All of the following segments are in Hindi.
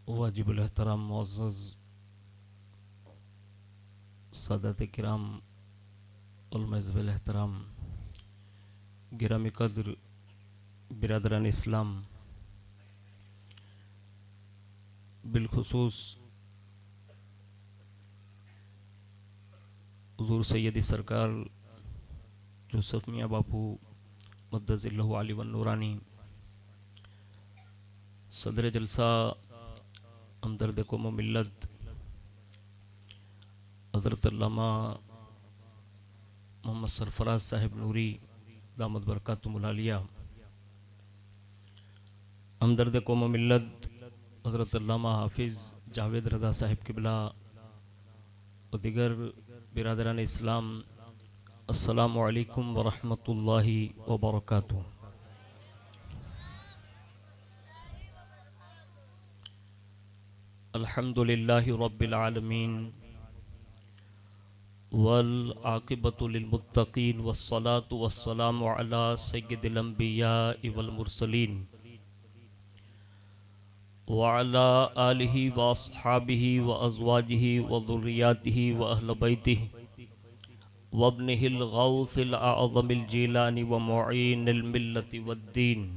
वाजिबुल एहतराम मुअज़्ज़ज़ सादात किराम उलमाज़िल एहतराम गिरामी कद्र बिरादरान इस्लाम, बिलखुसूस हुज़ूर सैयदी सरकार जोसफ मियाँ बापू मुद्दज़िल्लहु आली वन नूरानी, सदर जलसा हमदर्द कौम मिल्लत हज़रत अल्लामा मोहम्मद सरफराज साहिब नूरी दामद बरकातुहुल आलिया, हमदर्द कौम मिल्लत हज़रत अल्लामा हाफिज़ जावेद रज़ा साहिब किबला और दिगर बिरादरान इस्लाम, अस्सलामु अलैकुम व रहमतुल्लाहि व बरकातुहू। अल्हम्दुलिल्लाहि रब्बिल आलमीन वल आक़िबतु लिल मुत्तक़ीन वस्सलातु वस्सलामु अला सय्यिदिल अंबियाइ वल मुरसलीन व अला आलिहि व अस्हाबिहि व अज़वाजिहि व ज़ुर्रिय्यातिहि व अहल बैतिहि व इब्निहिल गौसिल आज़मिल जीलानी व मुईनिल मिल्लति वद्दीन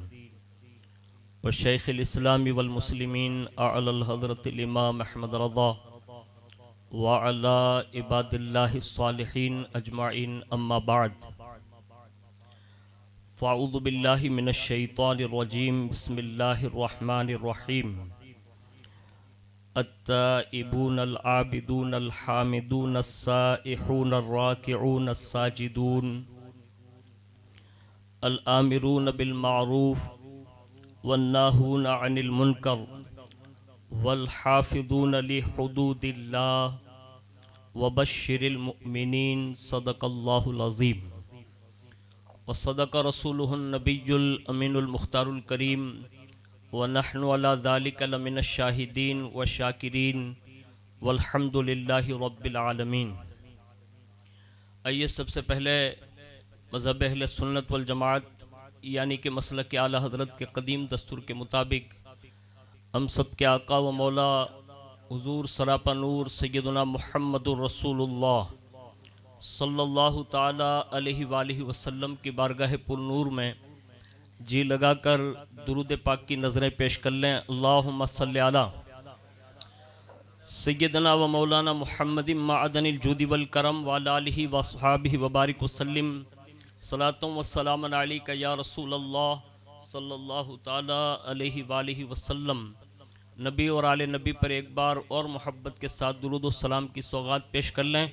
व शैखिल इस्लामी वल मुस्लिमीन अअलल हज़रतिल इमाम अहमद रज़ा व अला इबादिल्लाहिस सालिहीन अजमाइन अम्मा बाद, फ़अऊज़ु बिल्लाहि मिनश शैतानिर रजीम, बिस्मिल्लाहिर रहमानिर रहीम। अत्ताइबूनल आबिदूनल हामिदूनस साइहूनर राकिऊनस साजिदून अल आमिरून बिल मारूफ वन्नाहून अनिल मुनकर वल हाफिज़ून लि हुदूदिल्लाह वबश्शिरिल मुमिनीन। सदक़ल्लाहुल अज़ीम व सदक़ रसूलुहुन नबियुल अमीनुल मुख्तारुल करीम व नहनु अला ज़ालिका लमिनश शाहिदीन व शाकिरीन वल्हम्दुलिल्लाहि रब्बिल आलमीन। आइए सबसे पहले मज़हब अहले सुन्नत वल जमाअत यानी कि मसलक आला हज़रत के कदीम दस्तूर के मुताबिक हम सब के आका व मौला हुज़ूर सरापा नूर सैयदना मुहम्मदुर रसूलुल्लाह सल्लल्लाहु ताला अलैहि वालिहि वसल्लम की बारगाह पुर नूर में जी लगाकर दुरूद पाक की नज़रें पेश कर लें। अल्लाहुम्मा सल्लि अला सैयदना व मौलाना मुहम्मदिन माअदनिल जूदि वल करम व अला आलिहि व अस्हाबिहि व बारिक वसल्लिम। सलातुम व सलामुन अलैका या रसूल अल्लाह सल्लल्लाहु ताला अलैहि वालिहि वसल्लम। नबी और आले नबी पर एक बार और मोहब्बत के साथ दुरूद व सलाम की सौगात पेश कर लें।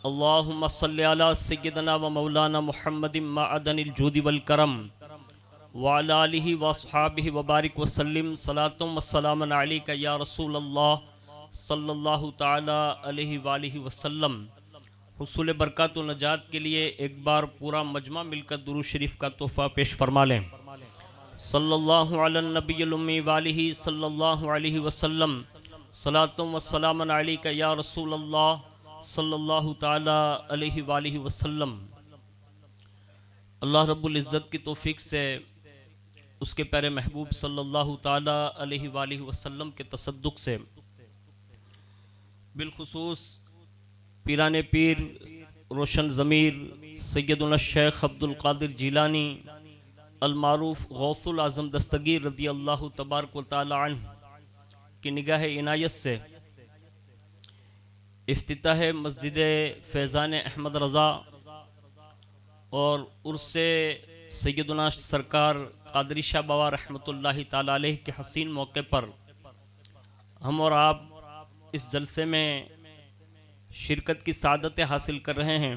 अल्लाहुम्मा सल्लि अला सय्यदना व मौलाना मुहम्मदिन माअदनिल जूदि वल करम व अला आलिहि व अस्हाबिहि व बारिक वसल्लिम। सलातुम व सलामुन अलैका या रसूल अल्लाह सल्लल्लाहु ताला अलैहि वालिहि वसल्लम। हुसूल बरकत व नजात के लिए एक बार पूरा मजमा मिलकर दुरूद शरीफ का तोहफ़ा पेश फरमा लें। सल्लल्लाहु अलन नबिय्यिल उम्मी वालिहि सल्लल्लाहु अलैहि वसल्लम। सलातुम व सलामुन अलैका या रसूल अल्लाह सल्लल्लाहु ताला अलैहि वालिहि वसल्लम। अल्लाह रब्बुल इज़्ज़त की तौफीक से उसके प्यारे महबूब सल्लल्लाहु ताला अलैहि वालिहि वसल्लम के तसद्दुक़ से बिलखुसूस पीराने पीर रोशन ज़मीर सैयदुना शेख अब्दुल कादिर जीलानी अल मारूफ गौसुल आज़म दस्तगीर रज़ी अल्लाह तबारक व तआला अन्हु की निगाह इनायत से इफ्तिताह मस्जिद फैज़ान अहमद रज़ा और उर्से सैयदुना सरकार कादरी शाह बाबा रहमतुल्लाहि ताला अलैह के हसीन मौके पर हम और आप इस जलसे में शिरकत की सादतें हासिल कर रहे हैं।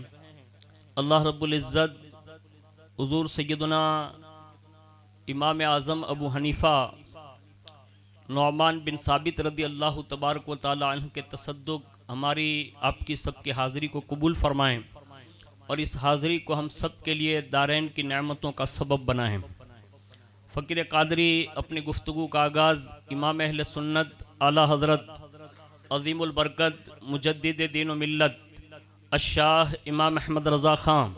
अल्लाह रब्बुल इज़्ज़त हुज़ूर सैयदुना इमाम आज़म अबू हनीफ़ा नौमान बिन साबित रदी अल्लाह तबारक व तआला अन्हु के तसद्दुक़ हमारी आपकी सबकी हाज़िरी को कबूल फरमाएँ और इस हाज़िरी को हम सब के लिए दारैन की नेमतों का सबब बनाएँ। फ़कीर कादरी अपनी गुफ्तगू का आगाज़ इमाम अहले सुन्नत आला हज़रत अज़ीमुल बरकत मुजद्दिद दीन व मिल्लत अशाह इमाम अहमद रज़ा ख़ान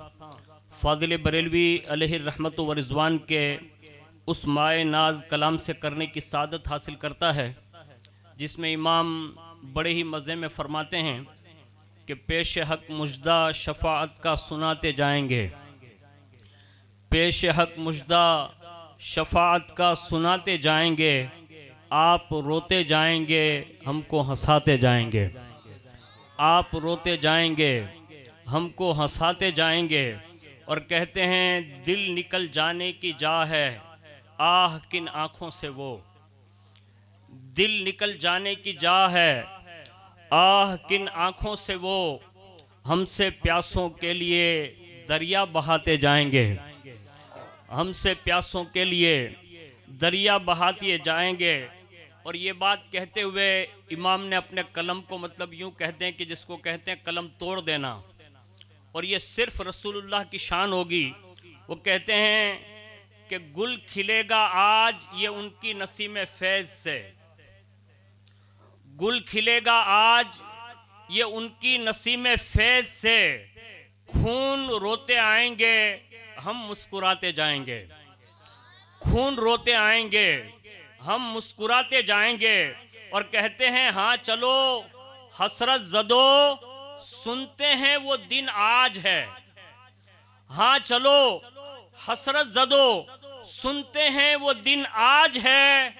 फ़ाज़िल बरेलवी अलैहि रहमत व रिज़वान के उस माए नाज कलाम से करने की सादत हासिल करता है जिसमें इमाम बड़े ही मज़े में फरमाते हैं कि पेश हक मुजदा शफाअत का सुनाते जाएंगे, पेश हक मुजदा शफाअत का सुनाते जाएंगे, आप रोते जाएंगे हमको हंसाते जाएंगे, आप रोते जाएंगे हमको हंसाते जाएंगे। और कहते हैं दिल निकल जाने की जा है, आह किन आँखों से वो, दिल निकल जाने की जा है, आह किन आँखों से वो, हमसे प्यासों के लिए दरिया बहाते जाएंगे, हमसे प्यासों के लिए दरिया बहाते जाएंगे। और ये बात कहते हुए इमाम ने अपने कलम को मतलब यूँ कहते हैं कि जिसको कहते हैं कलम तोड़ देना, और ये सिर्फ रसूलुल्लाह की शान होगी। वो कहते हैं कि गुल खिलेगा आज ये उनकी नसीम फैज़ से, गुल खिलेगा आज ये उनकी नसीम फैज़ से, खून रोते आएंगे हम मुस्कुराते जाएंगे, खून रोते आएंगे हम मुस्कुराते जाएंगे। और कहते हैं हाँ चलो हसरत ज़दो सुनते हैं वो दिन आज है, हाँ चलो हसरत ज़दो सुनते हैं वो दिन आज है,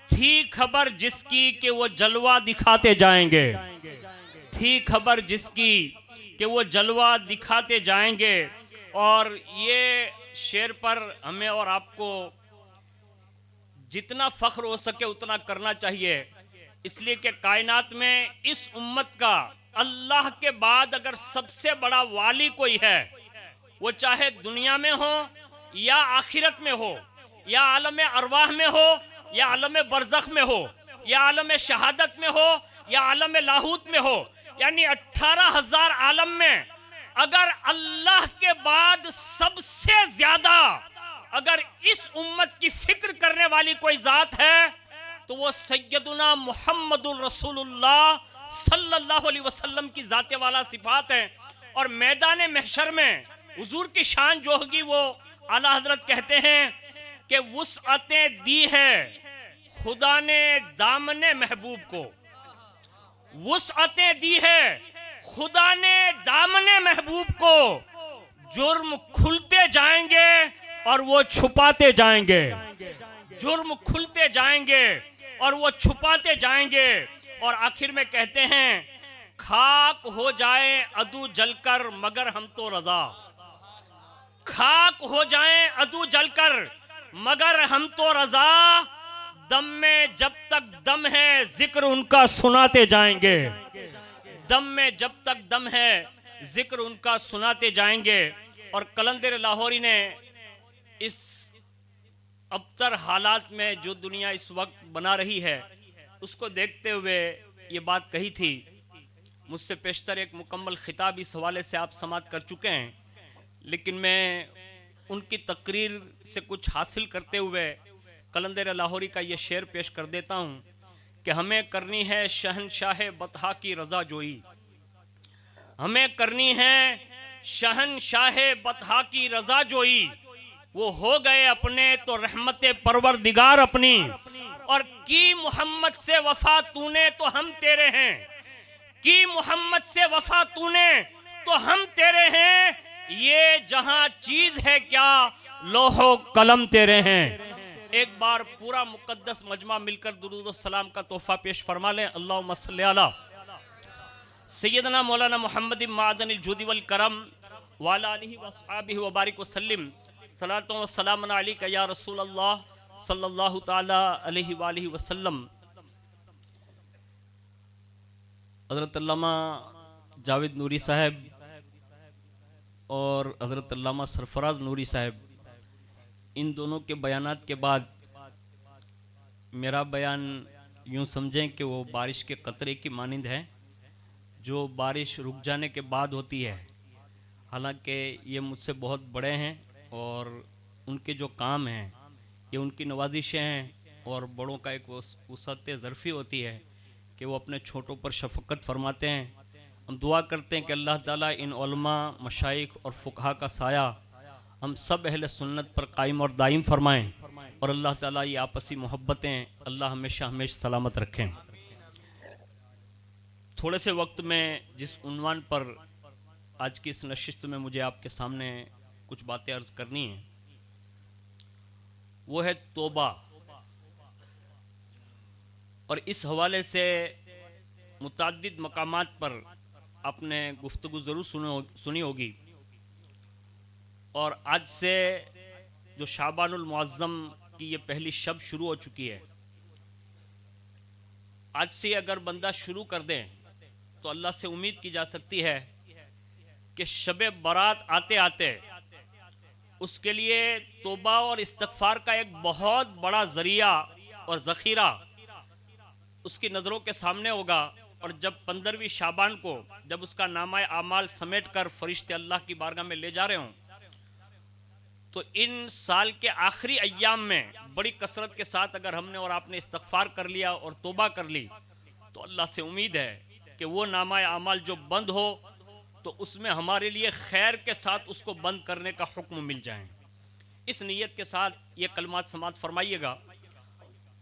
थी खबर जिसकी कि वो जलवा दिखाते जाएंगे, थी खबर जिसकी कि वो जलवा दिखाते जाएंगे। और ये शेर पर हमें और आपको जितना फ़ख्र हो सके उतना करना चाहिए, इसलिए कि कायनात में इस उम्मत का अल्लाह के बाद अगर सबसे बड़ा वाली कोई है, वो चाहे दुनिया में हो या आखिरत में हो, या आलम अरवाह में हो या आलम बरज़ख में हो, या आलम शहादत में हो या आलम लाहूत में हो, यानी 18,000 आलम में अगर अल्लाह के बाद सबसे ज्यादा अगर इस उम्मत की फिक्र करने वाली कोई ज़ात है तो वो सैयदुना मुहम्मदुर रसूलुल्लाह सल्लल्लाहु अलैहि वसल्लम की ज़ाते वाला सिफात है। और मैदान महशर में हुजूर की शान जो होगी वो आला हजरत कहते हैं कि वुसअतें दी है खुदा ने दामने महबूब को, वुसअतें दी है खुदा ने दामने महबूब को, जुर्म खुलते जाएंगे और वो छुपाते जाएंगे, जुर्म खुलते जाएंगे और वो छुपाते जाएंगे। और आखिर में कहते हैं खाक हो जाए अदू जलकर मगर हम तो रजा, खाक हो जाए अदू जलकर मगर हम तो रजा, दम में जब तक दम है जिक्र उनका सुनाते जाएंगे, दम में जब तक दम है जिक्र उनका सुनाते जाएंगे। और कलंदर लाहौरी ने इस अबतर हालात में जो दुनिया इस वक्त बना रही है उसको देखते हुए ये बात कही थी। मुझसे पेशतर एक मुकम्मल खिताब इस हवाले से आप समात कर चुके हैं, लेकिन मैं उनकी तकरीर से कुछ हासिल करते हुए कलंदर लाहौरी का ये शेर पेश कर देता हूँ कि हमें करनी है शहनशाह बतहा की रज़ा जोई, हमें करनी है शहनशाह बतहा की रज़ा जोई, वो हो गए अपने तो रहमत परवरदिगार अपनी, और की मोहम्मद से वफा तूने तो हम तेरे हैं, की मोहम्मद से वफा तूने तो हम तेरे हैं, ये जहां चीज है क्या लोहो कलम तेरे हैं। एक बार पूरा मुकद्दस मजमा मिलकर दुरूद और सलाम का तोहफा पेश फरमा लें। अल्लाहुम्मा सल्ली अला सैयदना मौलाना मोहम्मद मादनिल जुदी वल करम वाला आलिहि व अस्हाबिहि व बारिक व सल्लिम सलातो व सलाम अलैका या रसूल अल्लाह सल्लल्लाहु ताला अलैहि व आलिहि वसल्लम। हज़रत अल्लामा जावेद नूरी साहब और हज़रत अल्लामा सरफराज नूरी साहब, इन दोनों के बयानात के बाद मेरा बयान यूँ समझें कि वो बारिश के कतरे की मानिंद है जो बारिश रुक जाने के बाद होती है। हालांकि ये मुझसे बहुत बड़े हैं और उनके जो काम हैं ये उनकी नवाजिशें हैं, और बड़ों का एक वसअत ज़रफ़ी होती है कि वो अपने छोटों पर शफ़क़त फरमाते हैं। हम दुआ करते हैं कि अल्लाह ताला इन उलमा, मशाइख और फ़ुक़हा का साया हम सब अहले सुन्नत पर कायम और दायम फरमाएं, और अल्लाह ताला ये आपसी मोहब्बतें अल्लाह हमेशा हमेशा सलामत रखें। थोड़े से वक्त में जिस उन्वान पर आज की इस नशिस्त में मुझे आपके सामने कुछ बातें अर्ज करनी है, वो है तौबा। और इस हवाले से मुताद्दिद मकामात पर आपने गुफ्तगू ज़रूर सुनी होगी। और आज से जो शाबानुल मुअज़्ज़म की ये पहली शब शुरू हो चुकी है, आज से अगर बंदा शुरू कर दे तो अल्लाह से उम्मीद की जा सकती है कि शब बारात आते आते उसके लिए तौबा और इस्तिग़फ़ार का एक बहुत बड़ा ज़रिया और ज़ख़ीरा उसकी नज़रों के सामने होगा। और जब 15वीं शाबान को जब उसका नामा आमाल समेट कर फरिश्ते अल्लाह की बारगाह में ले जा रहे हों, तो इन साल के आखिरी अय्याम में बड़ी कसरत के साथ अगर हमने और आपने इस्तिग़फ़ार कर लिया और तौबा कर ली, तो अल्लाह से उम्मीद है कि वो नामा आमाल जो बंद हो तो उसमें हमारे लिए खैर के साथ उसको बंद करने का हुक्म मिल जाए। इस नीयत के साथ ये कलमात समात फरमाइएगा।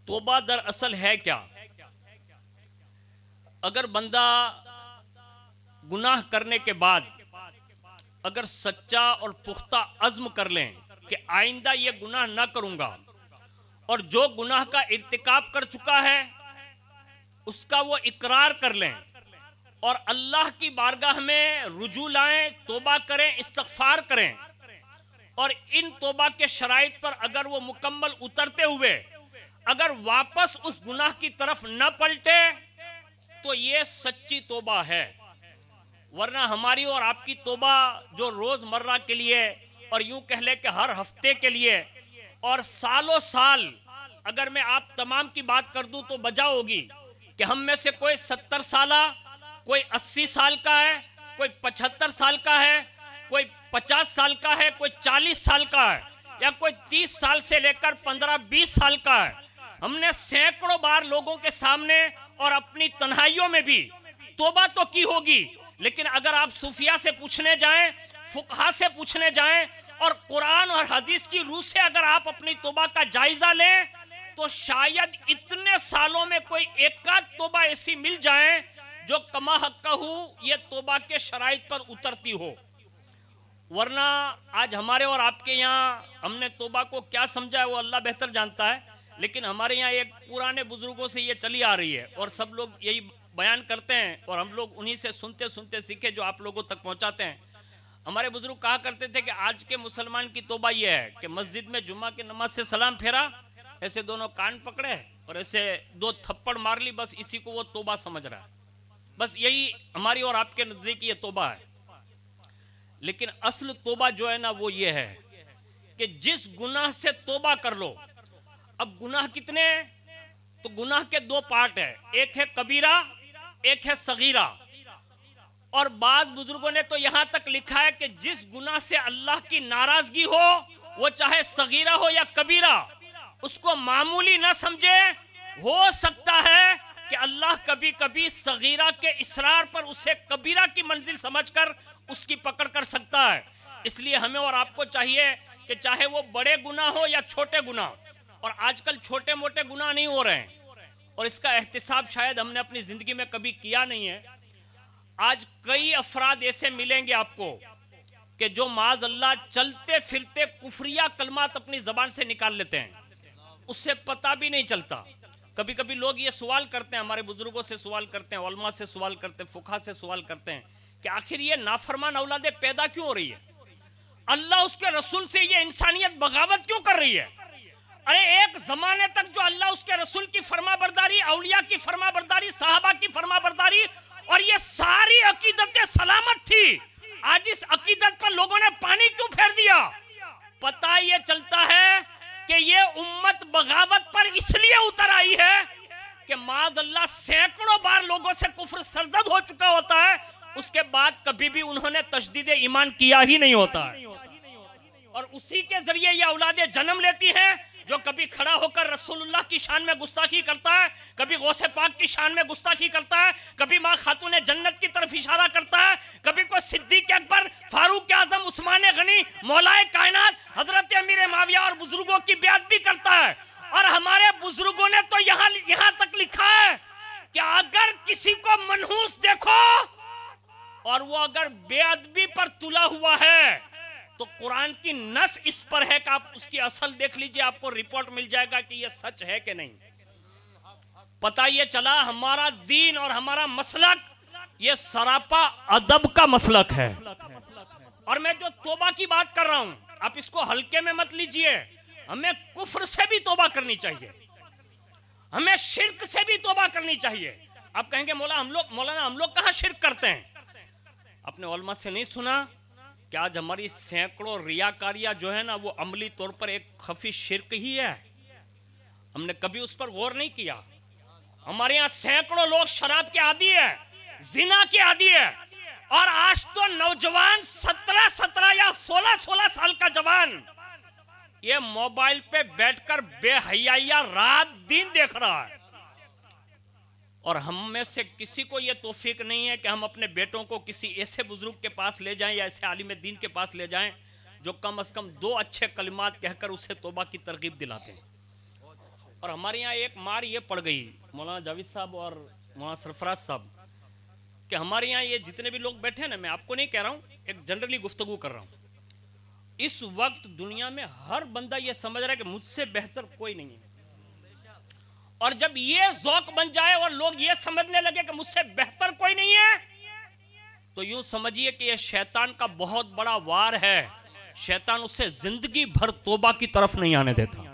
तौबा दरअसल है क्या? अगर बंदा गुनाह करने के बाद अगर सच्चा और पुख्ता अज़्म कर लें कि आइंदा ये गुनाह ना करूंगा, और जो गुनाह का इर्तिकाब कर चुका है उसका वो इकरार कर लें और अल्लाह की बारगाह में रुजू लाएं, तौबा करें, इस्तिग़फ़ार करें, और इन तौबा के शराइत पर अगर वो मुकम्मल उतरते हुए अगर वापस उस गुनाह की तरफ न पलटे तो ये सच्ची तौबा है। वरना हमारी और आपकी तौबा जो रोज़मर्रा के लिए और यूं कह ले कि हर हफ्ते के लिए और सालों साल, अगर मैं आप तमाम की बात कर दूं तो बजा होगी कि हम में से कोई 70 साला, कोई 80 साल का है, कोई 75 साल का है, कोई 50 साल का है, कोई 40 साल का है, या कोई 30 साल से लेकर 15-20 साल का है। हमने सैकड़ों बार लोगों के सामने और अपनी तन्हाइयों में भी तौबा तो की होगी, लेकिन अगर आप सूफिया से पूछने जाएं, फुकहा से पूछने जाएं और कुरान और हदीस की रूह से अगर आप अपनी तौबा का जायजा लें तो शायद इतने सालों में कोई एकाध तौबा ऐसी मिल जाए जो कमा हक्कहू ये तौबा के शराइत पर उतरती हो। वरना आज हमारे और आपके यहाँ हमने तौबा को क्या समझा है वो अल्लाह बेहतर जानता है, लेकिन हमारे यहाँ एक पुराने बुजुर्गों से ये चली आ रही है और सब लोग यही बयान करते हैं और हम लोग उन्हीं से सुनते सुनते सीखे जो आप लोगों तक पहुँचाते हैं। हमारे बुजुर्ग कहा करते थे कि आज के मुसलमान की तौबा ये है कि मस्जिद में जुम्मा की नमाज से सलाम फेरा, ऐसे दोनों कान पकड़े और ऐसे 2 थप्पड़ मार ली, बस इसी को वो तौबा समझ रहा है। बस यही हमारी और आपके नज़दीक ये तौबा है। लेकिन असल तौबा जो है ना वो ये है कि जिस गुनाह से तौबा कर लो। अब गुनाह कितने हैं? तो गुनाह के 2 पार्ट है, एक है कबीरा, एक है सगीरा। और बाद बुजुर्गों ने तो यहां तक लिखा है कि जिस गुनाह से अल्लाह की नाराजगी हो, वो चाहे सगीरा हो या कबीरा, उसको मामूली ना समझे। हो सकता है कि अल्लाह कभी कभी सगीरा के इसरार पर उसे कबीरा की मंजिल समझकर उसकी पकड़ कर सकता है। इसलिए हमें और आपको चाहिए कि चाहे वो बड़े गुनाह हो या छोटे गुनाह, और आजकल छोटे मोटे गुनाह नहीं हो रहे हैं और इसका एहतिसाब शायद हमने अपनी जिंदगी में कभी किया नहीं है। आज कई अफराद ऐसे मिलेंगे आपको कि जो माज अल्लाह चलते फिरते कुफरिया कलमात अपनी जबान से निकाल लेते हैं, उससे पता भी नहीं चलता। कभी कभी लोग ये सवाल करते हैं, हमारे बुजुर्गों से सवाल करते हैं, उलमा से सवाल करते हैं, फुकहा से सवाल करते हैं कि आखिर ये नाफरमान औलादे पैदा क्यों हो रही है? अल्लाह उसके रसूल से ये इंसानियत बगावत क्यों कर रही है? अरे एक जमाने तक जो अल्लाह उसके रसूल की फरमाबरदारी, औलिया की फरमाबरदारी, साहबा की फरमाबरदारी और ये सारी अकीदतें सलामत थी, आज इस अकीदत पर लोगों ने पानी क्यों फेर दिया? पता ये चलता है कि ये उम्मत बगावत पर इसलिए उतर आई है कि माज अल्लाह सैकड़ों बार लोगों से कुफ्र सरजद हो चुका होता है, उसके बाद कभी भी उन्होंने तशदीद ईमान किया ही नहीं होता है। और उसी के जरिए ये औलादें जन्म लेती हैं जो कभी खड़ा होकर रसूलुल्लाह की शान में गुस्ताखी करता है, कभी गौसे पाक की शान में गुस्ताखी करता है, कभी माँ खातून जन्नत की तरफ इशारा करता है, कभी कोई सिद्दीक अकबर, फारूक आजम, उस्मान गनी, मौलाए कायनात, हजरत अमीर माविया और बुजुर्गों की बेअदबी भी करता है। और हमारे बुजुर्गों ने तो यहाँ तक लिखा है कि अगर किसी किसी को मनहूस देखो और वो अगर बेअदबी पर तुला हुआ है तो कुरान की नस इस पर है कि आप उसकी असल देख लीजिए, आपको रिपोर्ट मिल जाएगा कि ये सच है कि नहीं। पता ये चला हमारा दीन और हमारा मसलक ये सरापा अदब का मसलक है। और मैं जो तौबा की बात कर रहा हूं, आप इसको हल्के में मत लीजिए। हमें कुफ्र से भी तौबा करनी चाहिए, हमें शिर्क से भी तौबा करनी चाहिए। आप कहेंगे मौलाना हम लोग कहां शिर्क करते हैं? अपने उलमा से नहीं सुना कि आज हमारी सैकड़ों रियाकारियां जो है ना वो अमली तौर पर एक खफी शिर्क ही है। हमने कभी उस पर गौर नहीं किया। हमारे यहाँ सैकड़ों लोग शराब के आदी है, जिना के आदी है, और आज तो नौजवान 17-17 या 16-16 साल का जवान ये मोबाइल पे बैठकर बेहयाइया रात दिन देख रहा है। और हम में से किसी को यह तौफीक नहीं है कि हम अपने बेटों को किसी ऐसे बुजुर्ग के पास ले जाएं या ऐसे आलिम दीन के पास ले जाएं जो कम से कम 2 अच्छे कलिमात कहकर उसे तौबा की तरगीब दिलाते हैं। और हमारे यहाँ एक मार ये पड़ गई मौलाना जावेद साहब और मौलाना सरफराज साहब कि हमारे यहाँ ये जितने भी लोग बैठे हैं ना, मैं आपको नहीं कह रहा हूँ, एक जनरली गुफ्तगू कर रहा हूँ। इस वक्त दुनिया में हर बंदा ये समझ रहा है कि मुझसे बेहतर कोई नहीं है। और जब ये ज़ौक बन जाए और लोग ये समझने लगे कि मुझसे बेहतर कोई नहीं है, तो यूं समझिए कि ये शैतान का बहुत बड़ा वार है। शैतान उसे जिंदगी भर तौबा की तरफ नहीं आने देता।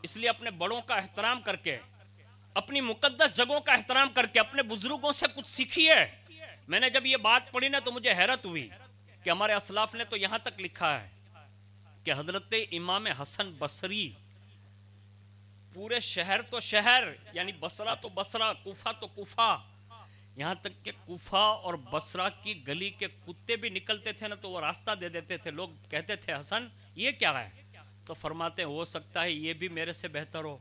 इसलिए अपने बड़ों का एहतराम करके, अपनी मुकद्दस जगहों का एहतराम करके, अपने बुजुर्गों से कुछ सीखिए। मैंने जब ये बात पढ़ी ना तो मुझे हैरत हुई कि हमारे असलाफ ने तो यहां तक लिखा है कि हजरत इमाम हसन बसरी पूरे शहर तो शहर, यानी बसरा तो बसरा, कूफा तो कूफा, यहाँ तक कि कूफा और बसरा की गली के कुत्ते भी निकलते थे ना तो वो रास्ता दे देते थे। लोग कहते थे हसन ये क्या है, तो फरमाते हो सकता है ये भी मेरे से बेहतर हो।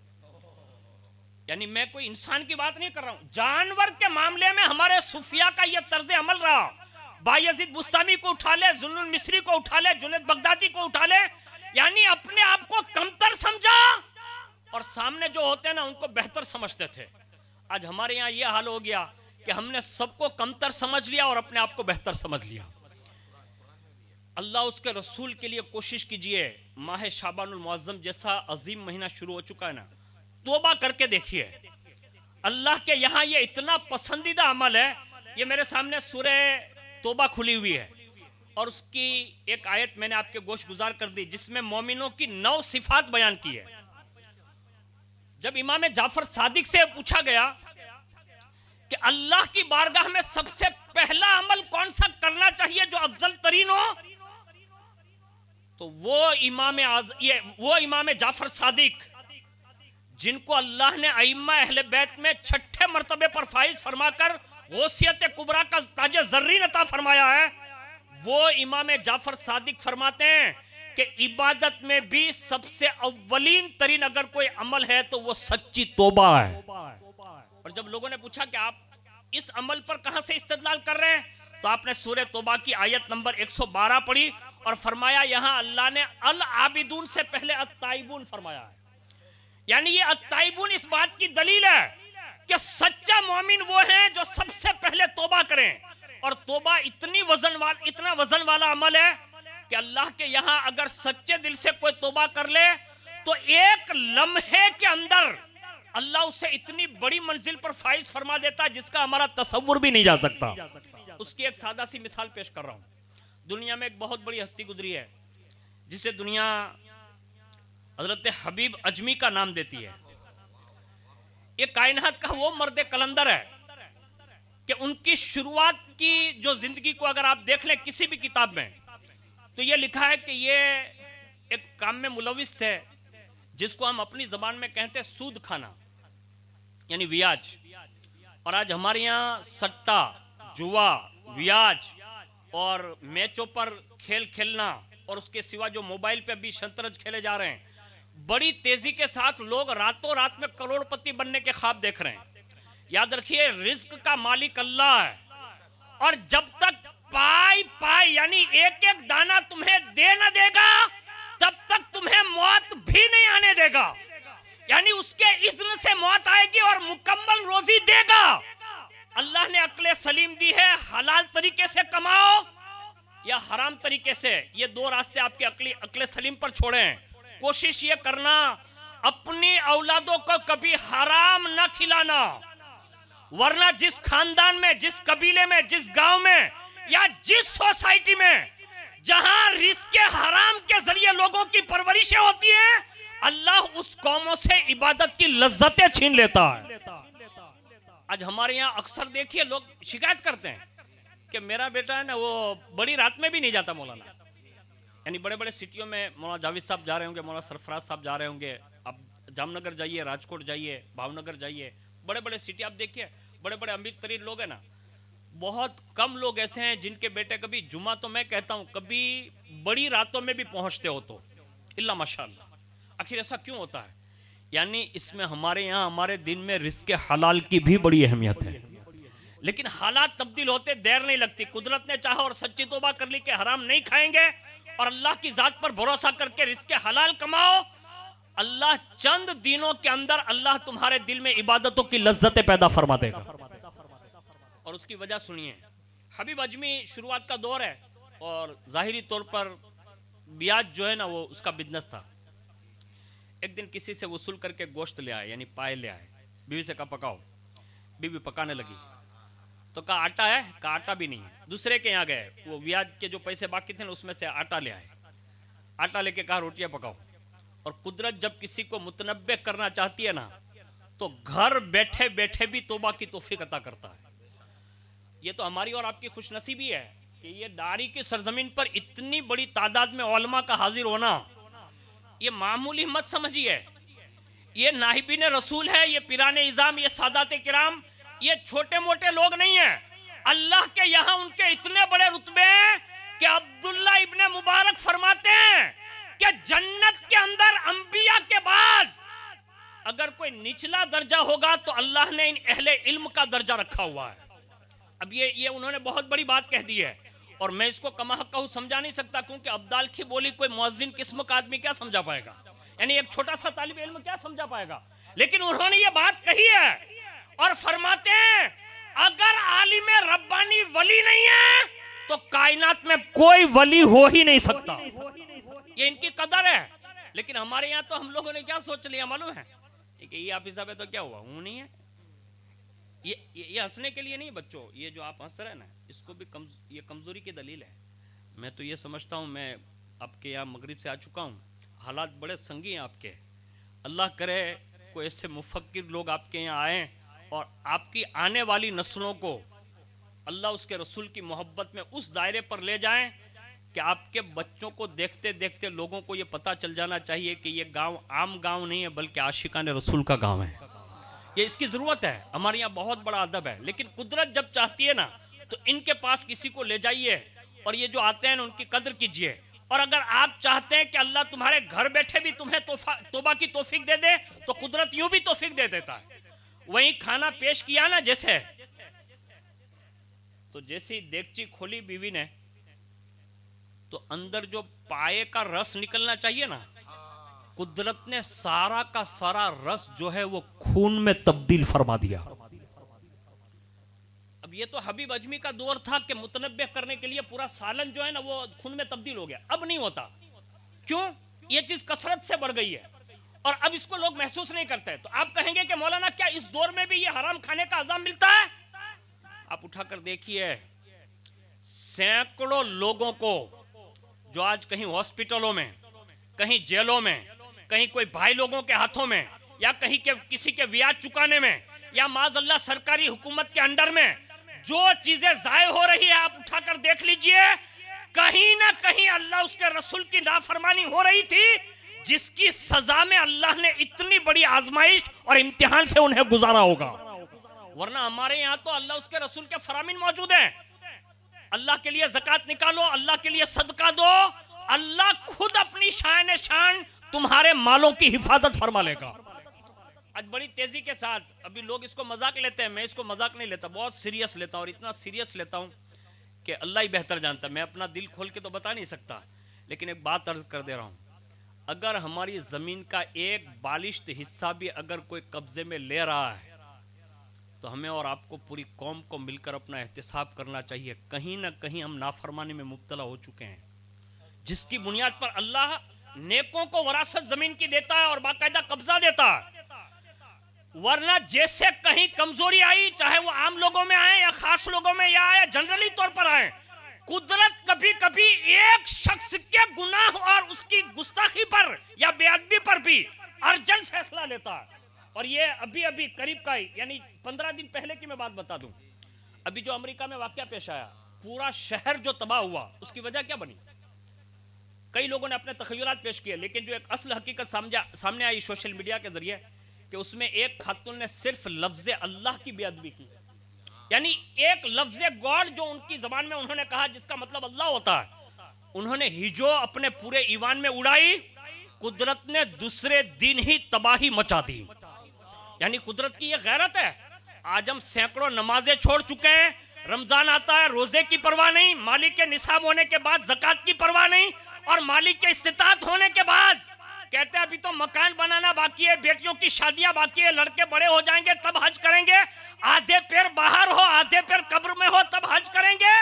यानी मैं कोई इंसान की बात नहीं कर रहा हूं, जानवर के मामले में हमारे सूफिया का ये तर्ज अमल रहा। बायजीद बुस्तामी को उठा ले, जुल्लुल मिस्री को उठा ले, जुनैद बगदादी को उठा ले, यानी अपने आप को कमतर समझा और सामने जो होते हैं ना उनको बेहतर समझते थे। आज हमारे यहाँ ये हाल हो गया कि हमने सबको कमतर समझ लिया और अपने आप को बेहतर समझ लिया। अल्लाह उसके रसूल के लिए कोशिश कीजिए। माह शाबानुल मुअज्जम जैसा अजीम महीना शुरू हो चुका है ना, तौबा करके देखिए। अल्लाह के यहाँ ये इतना पसंदीदा अमल है। ये मेरे सामने सूरह तौबा खुली हुई है और उसकी एक आयत मैंने आपके गोश गुजार कर दी जिसमें मोमिनों की 9 सिफात बयान की है। जब इमाम जाफर सादिक से पूछा गया कि अल्लाह की बारगाह में सबसे पहला अमल कौन सा करना चाहिए जो अफजल तरीन हो, तो वो इमाम जाफर सादिक जिनको अल्लाह ने अइम्मा अहले बैत में 6ठे मर्तबे पर फाइज फरमाकर गौसियत कुबरा का ताज जर्रीन अता फरमाया है, वो इमाम जाफर सादिक फरमाते हैं कि इबादत में भी सबसे अव्वलीन तरीन अगर कोई अमल है तो वो सच्ची तौबा है। और जब लोगों ने पूछा कि आप इस अमल पर कहां से इस्तेदलाल कर रहे हैं, तो आपने सूरह तौबा की आयत नंबर 112 पढ़ी और फरमाया यहां अल्लाह ने अल आबिदून से पहले अत्ताइबून फरमाया है। यानी ये अत्ताइबून इस बात की दलील है कि सच्चा मोमिन वो है जो सबसे पहले तौबा करें। और तौबा इतना वजन वाला अमल है कि अल्लाह के यहाँ अगर सच्चे दिल से कोई तौबा कर ले तो एक लम्हे के अंदर अल्लाह उसे इतनी बड़ी मंजिल पर फाइज फरमा देता है जिसका हमारा तसव्वुर भी नहीं जा सकता। उसकी एक सादा सी मिसाल पेश कर रहा हूं। दुनिया में एक बहुत बड़ी हस्ती गुजरी है जिसे दुनिया हजरत हबीब अजमी का नाम देती है। ये कायनात का वो मर्द कलंदर है कि उनकी शुरुआत की जो जिंदगी को अगर आप देख लें किसी भी किताब में तो ये लिखा है कि ये एक काम में मुलविस थे जिसको हम अपनी जबान में कहते हैं सूद खाना यानी व्याज। और आज हमारे यहाँ सट्टा, जुआ, व्याज और मैचों पर खेल खेलना और उसके सिवा जो मोबाइल पे भी शतरंज खेले जा रहे हैं, बड़ी तेजी के साथ लोग रातों रात में करोड़पति बनने के ख्वाब देख रहे हैं। याद रखिए रिज्क का मालिक अल्लाह है और जब तक पाई यानी एक एक दाना तुम्हें दे न देगा तब तक तुम्हें मौत भी नहीं आने देगा। यानी उसके इज़्न से मौत आएगी और मुकम्मल रोजी देगा। अल्लाह ने अक्ल सलीम दी है, हलाल तरीके से कमाओ या हराम तरीके से, ये दो रास्ते आपके अक्ल सलीम पर छोड़े हैं। कोशिश ये करना अपनी औलादों को कभी हराम ना खिलाना, वरना जिस खानदान में, जिस कबीले में, जिस गांव में या जिस सोसाइटी में जहां रिस्क हराम के जरिए लोगों की परवरिशें होती है, अल्लाह उस कौमों से इबादत की लज्जतें छीन लेता है। आज हमारे यहाँ अक्सर देखिए लोग शिकायत करते हैं कि मेरा बेटा है ना वो बड़ी रात में भी नहीं जाता मौलाना। यानी बड़े बड़े सिटियों में मौलाना जावेद साहब जा रहे होंगे, मौलाना सरफराज साहब जा रहे होंगे, अब जामनगर जाइए, राजकोट जाइए, भावनगर जाइए, बड़े बड़े सिटी आप देखिए, बड़े बड़े अमीर तरीन लोग हैं ना, बहुत कम लोग ऐसे हैं जिनके बेटे कभी जुमा, तो मैं कहता हूं कभी बड़ी रातों में भी पहुंचते हो तो इल्ला माशाअल्लाह। आखिर ऐसा क्यों होता है? यानी इसमें हमारे यहाँ हमारे दिन में रिस्क हलाल की भी बड़ी अहमियत है। लेकिन हालात तब्दील होते देर नहीं लगती। कुदरत ने चाहा और सच्ची तौबा कर ली कि हराम नहीं खाएंगे और अल्लाह की जात पर भरोसा करके रिस्क हलाल कमाओ, अल्लाह चंद दिनों के अंदर अल्लाह तुम्हारे दिल में इबादतों की लज्जतें पैदा फरमा देगा। और उसकी वजह सुनिए, हबीब अजमी शुरुआत का दौर है और जाहिरी तौर पर ब्याज जो है ना वो उसका बिजनेस था। एक दिन किसी से वसूल करके गोश्त ले आए, यानी पाए ले आए, बीवी से कहा पकाओ, बीवी पकाने लगी तो कहा आटा है, कहा आटा भी नहीं है। दूसरे के यहाँ गए, वो ब्याज के जो पैसे बाकी थे ना उसमें से आटा ले आए, आटा लेके कहा रोटियां पकाओ। और कुदरत जब किसी को मुतनब्बे करना चाहती है ना तो घर बैठे बैठे भी तौबा की तौफीक अता करता है। ये तो हमारी और आपकी खुशनसीबी है कि ये दारी की सरजमीन पर इतनी बड़ी तादाद में उलमा का हाजिर होना, ये मामूली मत समझिए। ये नाहिबीन रसूल है, ये पिराने इज़ाम, ये सादात किराम, ये छोटे मोटे लोग नहीं है। अल्लाह के यहाँ उनके इतने बड़े रुतबे हैं कि अब्दुल्ला इब्ने मुबारक फरमाते हैं कि जन्नत के अंदर अंबिया के बाद अगर कोई निचला दर्जा होगा तो अल्लाह ने इन अहले इल्म का दर्जा रखा हुआ है। अब ये उन्होंने बहुत बड़ी बात कह दी है और मैं इसको कमा कहूँ समझा नहीं सकता, क्योंकि अब्दाल की बोली कोई मुअज्जिन किस्म का आदमी क्या समझा पाएगा, यानी एक छोटा सा तालिब इल्म क्या समझा पाएगा। लेकिन उन्होंने ये बात कही है और फरमाते हैं अगर आलिम रब्बानी वली नहीं है तो कायनात में कोई वली हो ही नहीं सकता। ये इनकी कदर है। लेकिन हमारे यहाँ तो हम लोगों ने क्या सोच लिया मालूम है कि ये हाफिज साहब है तो क्या हुआ, हूं नहीं है। ये हंसने के लिए नहीं बच्चों, ये जो आप हंस रहे हैं ना इसको भी ये कमजोरी की दलील है। मैं तो ये समझता हूँ, मैं आपके यहाँ मगरिब से आ चुका हूँ, हालात बड़े संगी हैं आपके। अल्लाह करे कोई ऐसे मुफक्किर लोग आपके यहाँ आए और आपकी आने वाली नस्लों को अल्लाह उसके रसूल की मोहब्बत में उस दायरे पर ले जाएं कि आपके बच्चों को देखते देखते लोगों को ये पता चल जाना चाहिए कि ये गांव आम गांव नहीं है बल्कि आशिकान रसूल का गांव है। ये इसकी ज़रूरत है। हमारे यहाँ बहुत बड़ा अदब है, लेकिन कुदरत जब चाहती है ना तो इनके पास किसी को ले जाइए और ये जो आते हैं ना उनकी कदर कीजिए। और अगर आप चाहते हैं कि अल्लाह तुम्हारे घर बैठे भी तुम्हें तौबा की तौफीक दे दे तो कुदरत यूं भी तौफीक दे देता है। वहीं खाना पेश किया ना जैसे, तो जैसी देगची खोली बीवी ने तो अंदर जो पाए का रस निकलना चाहिए ना, कुदरत ने सारा का सारा रस जो है वो खून में तब्दील फरमा दिया। अब ये तो हबीब अजमी का दौर था कि मुतनब्बे करने के लिए पूरा सालन जो है ना वो खून में तब्दील हो गया। अब नहीं होता। क्यों? ये चीज कसरत से बढ़ गई है और अब इसको लोग महसूस नहीं करते। तो आप कहेंगे कि मौलाना क्या इस दौर में भी ये हराम खाने का अजाम मिलता है? आप उठाकर देखिए, सैकड़ों लोगों को जो आज कहीं हॉस्पिटलों में, कहीं जेलों में, कहीं कोई भाई लोगों के हाथों में या कहीं के किसी के ब्याज चुकाने में या माज़अल्लाह सरकारी हुकूमत के अंडर में जो चीजें जाये हो रही है, आप उठाकर देख लीजिए, कहीं ना कहीं अल्लाह उसके रसूल की नाफरमानी हो रही थी जिसकी सजा में अल्लाह ने इतनी बड़ी आजमाइश और इम्तिहान से उन्हें गुजारा होगा। वरना हमारे यहाँ तो अल्लाह उसके रसूल के फरामीन मौजूद हैं। अल्लाह के लिए ज़कात निकालो, अल्लाह के लिए सदका दो, अल्लाह खुद अपनी शान शान तुम्हारे मालों की हिफाजत फरमा लेगा। आज बड़ी तेजी के साथ, अभी लोग इसको मजाक लेते हैं, मैं इसको मजाक नहीं लेता, बहुत सीरियस लेता हूँ और इतना सीरियस लेता हूँ कि अल्लाह ही बेहतर जानता है। मैं अपना दिल खोल के तो बता नहीं सकता, लेकिन एक बात अर्ज कर दे रहा हूँ, अगर हमारी ज़मीन का एक बालिश्त हिस्सा भी अगर कोई कब्जे में ले रहा है तो हमें और आपको पूरी कौम को मिलकर अपना एहतिसाब करना चाहिए। कहीं ना कहीं हम नाफरमानी में मुब्तला हो चुके हैं, जिसकी बुनियाद पर अल्लाह नेकों को वरासत जमीन की देता है और बाकायदा कब्जा देता है। वरना जैसे कहीं कमजोरी आई, चाहे वो आम लोगों में आए या खास लोगों में या आए, जनरली तौर पर आए, कुदरत कभी कभी एक शख्स के गुनाह और उसकी गुस्ताखी पर या बेअदबी पर भी अर्जेंट फैसला लेता है। और ये अभी अभी करीब का ही, यानी 15 दिन पहले की मैं बात बता दूं, अभी जो अमेरिका में वाकया पेश आया, पूरा शहर जो तबाह हुआ, उसकी वजह क्या बनी? कई लोगों ने अपने तखय्युलात पेश किए, लेकिन जो एक असल हकीकत सामने आई सोशल मीडिया के जरिए, कि उसमें एक खातून ने सिर्फ लफ्ज़ अल्लाह की बेअदबी की, यानी एक लफ्ज़ गॉड जो उनकी जबान में उन्होंने कहा, जिसका मतलब अल्लाह होता है, उन्होंने हिजो अपने पूरे ईवान में उड़ाई। कुदरत ने दूसरे दिन ही तबाही मचा दी। यानी कुदरत की ये गैरत है। आज हम सैकड़ों नमाजें छोड़ चुके हैं, रमजान आता है, रोजे की परवाह नहीं, मालिक के निसाब होने के बाद ज़कात की परवाह नहीं, और मालिक के इस्तिताअत होने के बाद कहते हैं अभी तो मकान बनाना बाकी है, बेटियों की शादियां बाकी है, लड़के बड़े हो जाएंगे तब हज करेंगे, आधे पैर बाहर हो आधे पैर कब्र में हो तब हज करेंगे।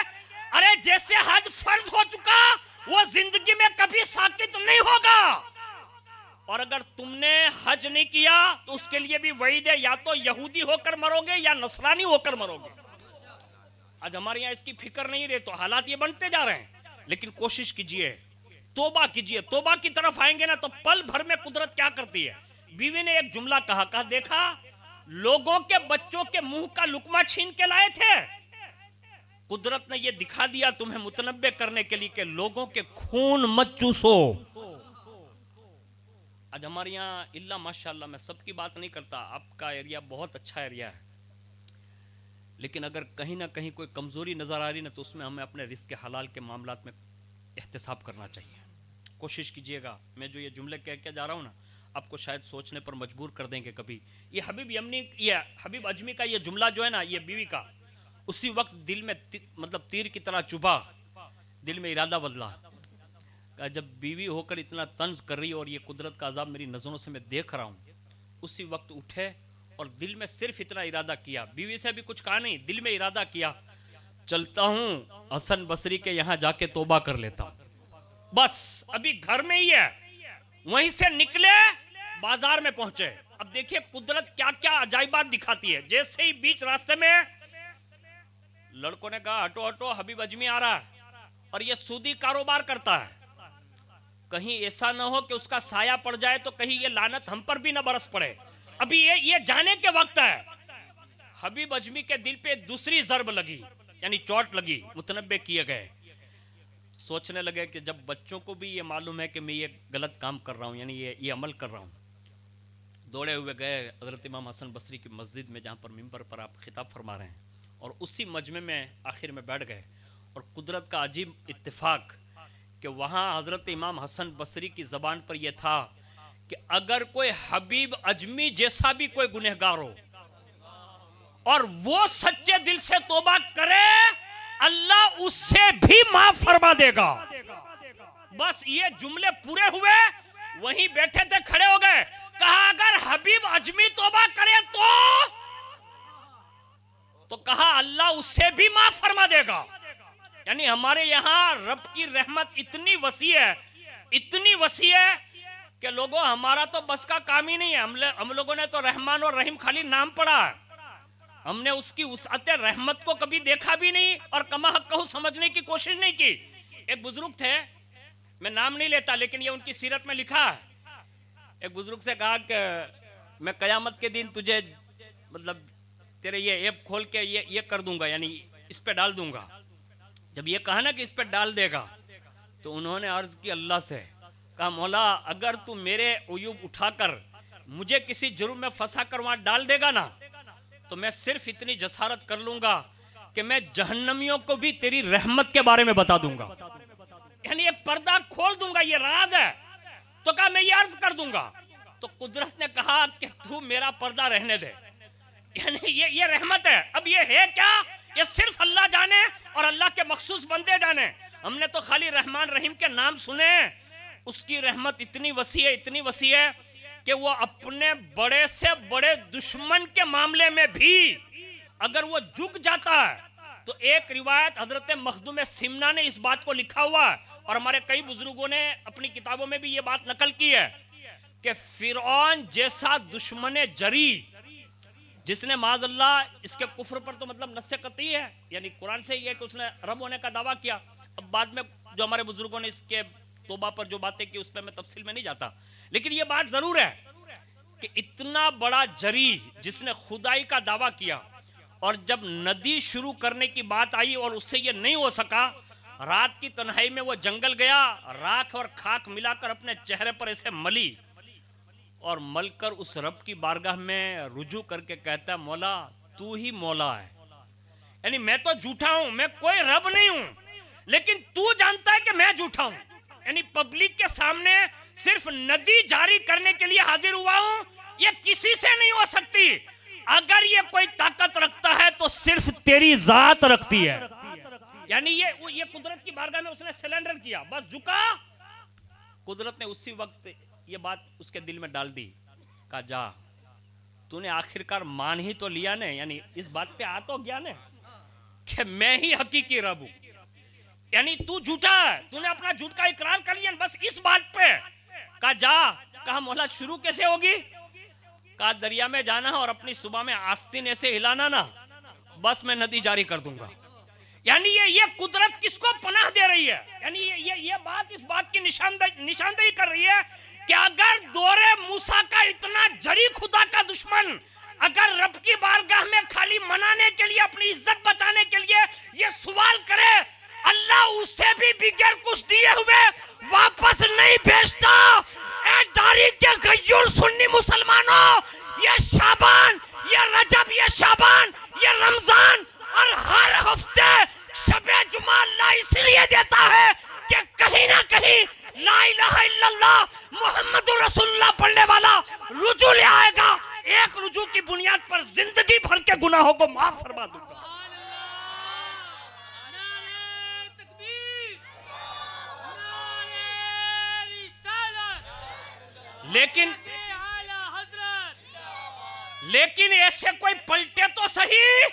अरे जैसे हज फर्ज हो चुका, वो जिंदगी में कभी साकित नहीं होगा। और अगर तुमने हज नहीं किया तो उसके लिए भी वईद है, या तो यहूदी होकर मरोगे या नसरानी होकर मरोगे। आज हमारे यहाँ इसकी फिक्र नहीं रहे, तो हालात ये बनते जा रहे हैं। लेकिन कोशिश कीजिए, तोबा कीजिए, तोबा की तरफ आएंगे ना तो पल भर में कुदरत क्या करती है। बीवी ने एक जुमला कहा देखा लोगों के बच्चों के मुंह का लुकमा छीन के लाए थे, कुदरत ने ये दिखा दिया तुम्हें मुतनब्बे करने के लिए कि लोगों के खून मत चूसो। आज हमारे यहाँ इल्ला माशाअल्लाह, मैं सबकी बात नहीं करता, आपका एरिया बहुत अच्छा एरिया है, लेकिन अगर कहीं ना कहीं कोई कमजोरी नजर आ रही ना, तो उसमें हमें अपने रिस्क हलाल के मामलात में एहतिसाब करना चाहिए। कोशिश कीजिएगा, मैं जो ये जुमले कह के जा रहा हूँ ना, आपको शायद सोचने पर मजबूर कर देंगे कभी। ये हबीब अजमी का ये जुमला जो है ना, ये बीवी का, उसी वक्त दिल में मतलब तीर की तरह चुभा, दिल में इरादा बदला। जब बीवी होकर इतना तंज कर रही और ये कुदरत का अजाब मेरी नज़रों से मैं देख रहा हूँ, उसी वक्त उठे और दिल में सिर्फ इतना इरादा किया, बीवी से भी कुछ कहा नहीं, दिल में इरादा किया, चलता हूँ हसन बसरी के यहाँ जाके तोबा कर लेता हूँ। बस अभी घर में ही है, वहीं से निकले बाजार में पहुंचे। अब देखिए कुदरत क्या क्या अजाइबात दिखाती है। जैसे ही बीच रास्ते में लड़कों ने कहा हटो हटो, हबीब अजमी आ रहा है और ये सूदी कारोबार करता है, कहीं ऐसा ना हो कि उसका साया पड़ जाए तो कहीं ये लानत हम पर भी ना बरस पड़े। अभी ये जाने के वक्त है। हबीब अजमी के दिल पे दूसरी जर्ब लगी, यानी चोट लगी, मुतनब्बे किए गए। सोचने लगे कि जब बच्चों को भी ये मालूम है कि मैं ये गलत काम कर रहा हूँ, यानी ये अमल कर रहा हूँ, दौड़े हुए गए हज़रत इमाम हसन बसरी की मस्जिद में, जहाँ पर मिंबर पर आप खिताब फरमा रहे हैं, और उसी मजमे में आखिर में बैठ गए। और कुदरत का अजीब इत्तेफाक कि वहाँ हज़रत इमाम हसन बसरी की ज़बान पर यह था कि अगर कोई हबीब अजमी जैसा भी कोई गुनहगार हो और वो सच्चे दिल से तौबा करे, अल्लाह उससे भी माफ फरमा देगा। बस ये जुमले पूरे हुए, वहीं बैठे थे, खड़े हो गए, कहा अगर हबीब अजमी तौबा करे तो कहा अल्लाह उससे भी माफ फरमा देगा। यानी हमारे यहाँ रब की रहमत इतनी वसी है, इतनी वसी है कि लोगों हमारा तो बस का काम ही नहीं है। हम लोगों ने तो रहमान और रहीम खाली नाम पढ़ा है, हमने उसकी वसअत रहमत को कभी देखा भी नहीं और कमा हक कहूं समझने की कोशिश नहीं की। एक बुजुर्ग थे, मैं नाम नहीं लेता लेकिन ये उनकी सीरत में लिखा है। एक बुजुर्ग से कहा कि मैं कयामत के दिन तुझे मतलब तेरे ये ऐप खोल के ये कर दूंगा, यानी इस पे डाल दूंगा। जब ये कहा ना कि इस पे डाल देगा, तो उन्होंने अर्ज की अल्लाह से, कहा मौला अगर तू मेरे उयूब उठाकर मुझे किसी जुर्म में फंसा कर वहां डाल देगा ना, तो मैं सिर्फ इतनी जसारत कर लूंगा कि मैं जहन्नमियों को भी तेरी रहमत के बारे में बता दूंगा, यानी ये पर्दा खोल दूंगा, ये राज है। तो कहा मैं ये अर्ज कर दूंगा। तो कुदरत ने कहा कि तू मेरा पर्दा रहने दे, यानी ये रहमत है। अब ये है क्या, ये सिर्फ अल्लाह जाने और अल्लाह के मखसूस बंदे जाने। हमने तो खाली रहमान रहीम के नाम सुने। उसकी रहमत इतनी वसी है, इतनी वसी है कि वो अपने बड़े से बड़े दुश्मन के मामले में भी अगर वो झुक जाता है तो एक रिवायत हजरत मखदूम सिमना ने इस बात को लिखा हुआ है और हमारे कई बुजुर्गों ने अपनी किताबों में भी ये बात नकल की है कि फिरौन जैसा दुश्मन जरी जिसने माज़अल्लाह इसके कुफ्र पर तो मतलब नस्से कतई है, यानी कुरान से ये कि उसने रब होने का दावा किया। अब बाद में जो हमारे बुजुर्गों ने इसके तौबा पर जो बातें की उस पर मैं तफसील में नहीं जाता, लेकिन ये बात जरूर है कि इतना बड़ा जरी जिसने खुदाई का दावा किया और जब नदी शुरू करने की बात आई और उससे ये नहीं हो सका, रात की तन्हाई में वो जंगल गया, राख और खाक मिलाकर अपने चेहरे पर ऐसे मली और मलकर उस रब की बारगाह में रुजू करके कहता है मौला तू ही मौला है, यानी मैं तो झूठा हूं, मैं कोई रब नहीं हूं, लेकिन तू जानता है कि मैं झूठा हूं। यानी पब्लिक के सामने सिर्फ नदी जारी करने के लिए हाजिर हुआ हूं, ये किसी से नहीं हो सकती। अगर ये कोई ताकत रखता है तो सिर्फ तेरी जात रखती है। यानी ये कुदरत की बारगाह में उसने सिलेंडर किया, बस झुका। कुदरत ने उसी वक्त ये बात उसके दिल में डाल दी, कहा जा तूने आखिरकार मान ही तो लिया ने, यानी इस बात पे आ तो गया ने कि मैं ही हकीकी रब हूं, यानी तू झूठा है, तूने अपना झूठ का इकरार कर लिया बस इस बात पे। कहा जा, कहा मौला शुरू कैसे होगी? कहा दरिया में जाना और अपनी सुबह में आस्तीन ऐसे हिलाना ना, बस मैं नदी जारी कर दूंगा। यानी ये कुदरत किसको पनाह दे रही है, यानी ये बात इस बात की निशानदेही कर रही है कि अगर दौरे मूसा का इतना जरी खुदा का दुश्मन अगर रब की बारगाह में खाली मनाने के लिए, अपनी इज्जत बचाने के लिए ये सवाल करे, अल्लाह उससे भी बिगैर कुछ दिए हुए वापस नहीं भेजता। ए दारी के गय्यूर सुन्नी मुसलमानों, ये शाबान, ये रजब, ये शाबान, ये रमजान और हर हफ्ते शबे जुमा अल्लाह इसलिए देता है कि कहीं ना कहीं ला इलाहा इल्लल्लाह मुहम्मदुर रसूलुल्लाह पढ़ने वाला रुजू ले आएगा। एक रुजू की बुनियाद पर जिंदगी भर के गुनाहों को माफ फरमा दूंगा। लेकिन ऐसे कोई पलटे तो सही।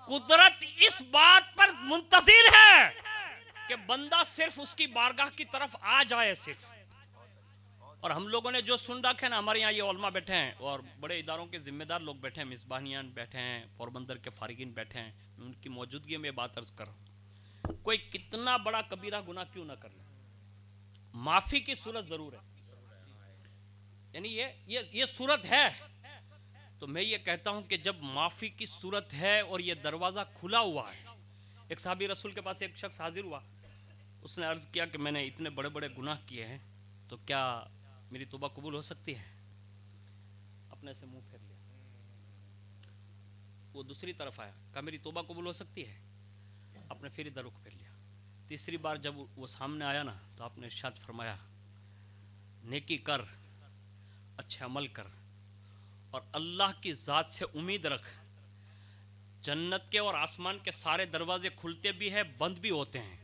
कुदरत इस बात पर मुंतजिर है कि बंदा सिर्फ उसकी बारगाह की तरफ आ जाए सिर्फ। और हम लोगों ने जो सुन रखा है ना, हमारे यहाँ ये उलमा बैठे हैं और बड़े इदारों के जिम्मेदार लोग बैठे हैं, मिसबाहियान बैठे हैं, पोरबंदर के फारिगिन बैठे हैं, उनकी मौजूदगी में बात अर्ज कर रहा हूं। कोई कितना बड़ा कबीरा गुनाह क्यों ना कर ले, माफी की सूरत जरूर है, यानी ये सूरत है। तो मैं ये कहता हूं कि जब माफी की सूरत है और ये दरवाजा खुला हुआ है, एक साहबी रसूल के पास एक शख्स हाजिर हुआ, उसने अर्ज किया कि मैंने इतने बड़े बड़े गुनाह किए हैं, तो क्या मेरी तौबा कबूल हो सकती है? अपने से मुंह फेर लिया। वो दूसरी तरफ आया, कहा मेरी तौबा कबूल हो सकती है? आपने फिर इधर रुख फेर लिया। तीसरी बार जब वो सामने आया ना, तो आपने इरशाद फरमाया, नेकी कर, अच्छे अमल कर और अल्लाह की ज़ात से उम्मीद रख। जन्नत के और आसमान के सारे दरवाजे खुलते भी हैं, बंद भी होते हैं,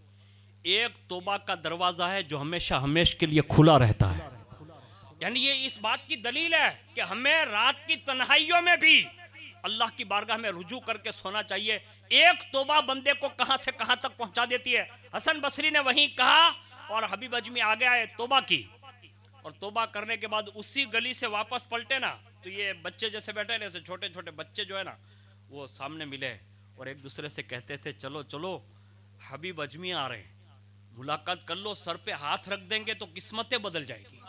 एक तौबा का दरवाज़ा है जो हमेशा हमेशा के लिए खुला रहता है। यानी ये इस बात की दलील है कि हमें रात की तन्हाइयों में भी अल्लाह की बारगाह में रुजू करके सोना चाहिए। एक तौबा बंदे को कहां से कहां तक पहुंचा देती है। हसन बसरी ने वहीं कहा और हबीब अजमी आ गया है, तौबा की, और तौबा करने के बाद उसी गली से वापस पलटे ना, तो ये बच्चे जैसे बैठे ना, ऐसे छोटे छोटे बच्चे जो है ना, वो सामने मिले और एक दूसरे से कहते थे, चलो चलो हबीब अजमी आ रहे हैं, मुलाकात कर लो, सर पे हाथ रख देंगे तो किस्मतें बदल जाएगी।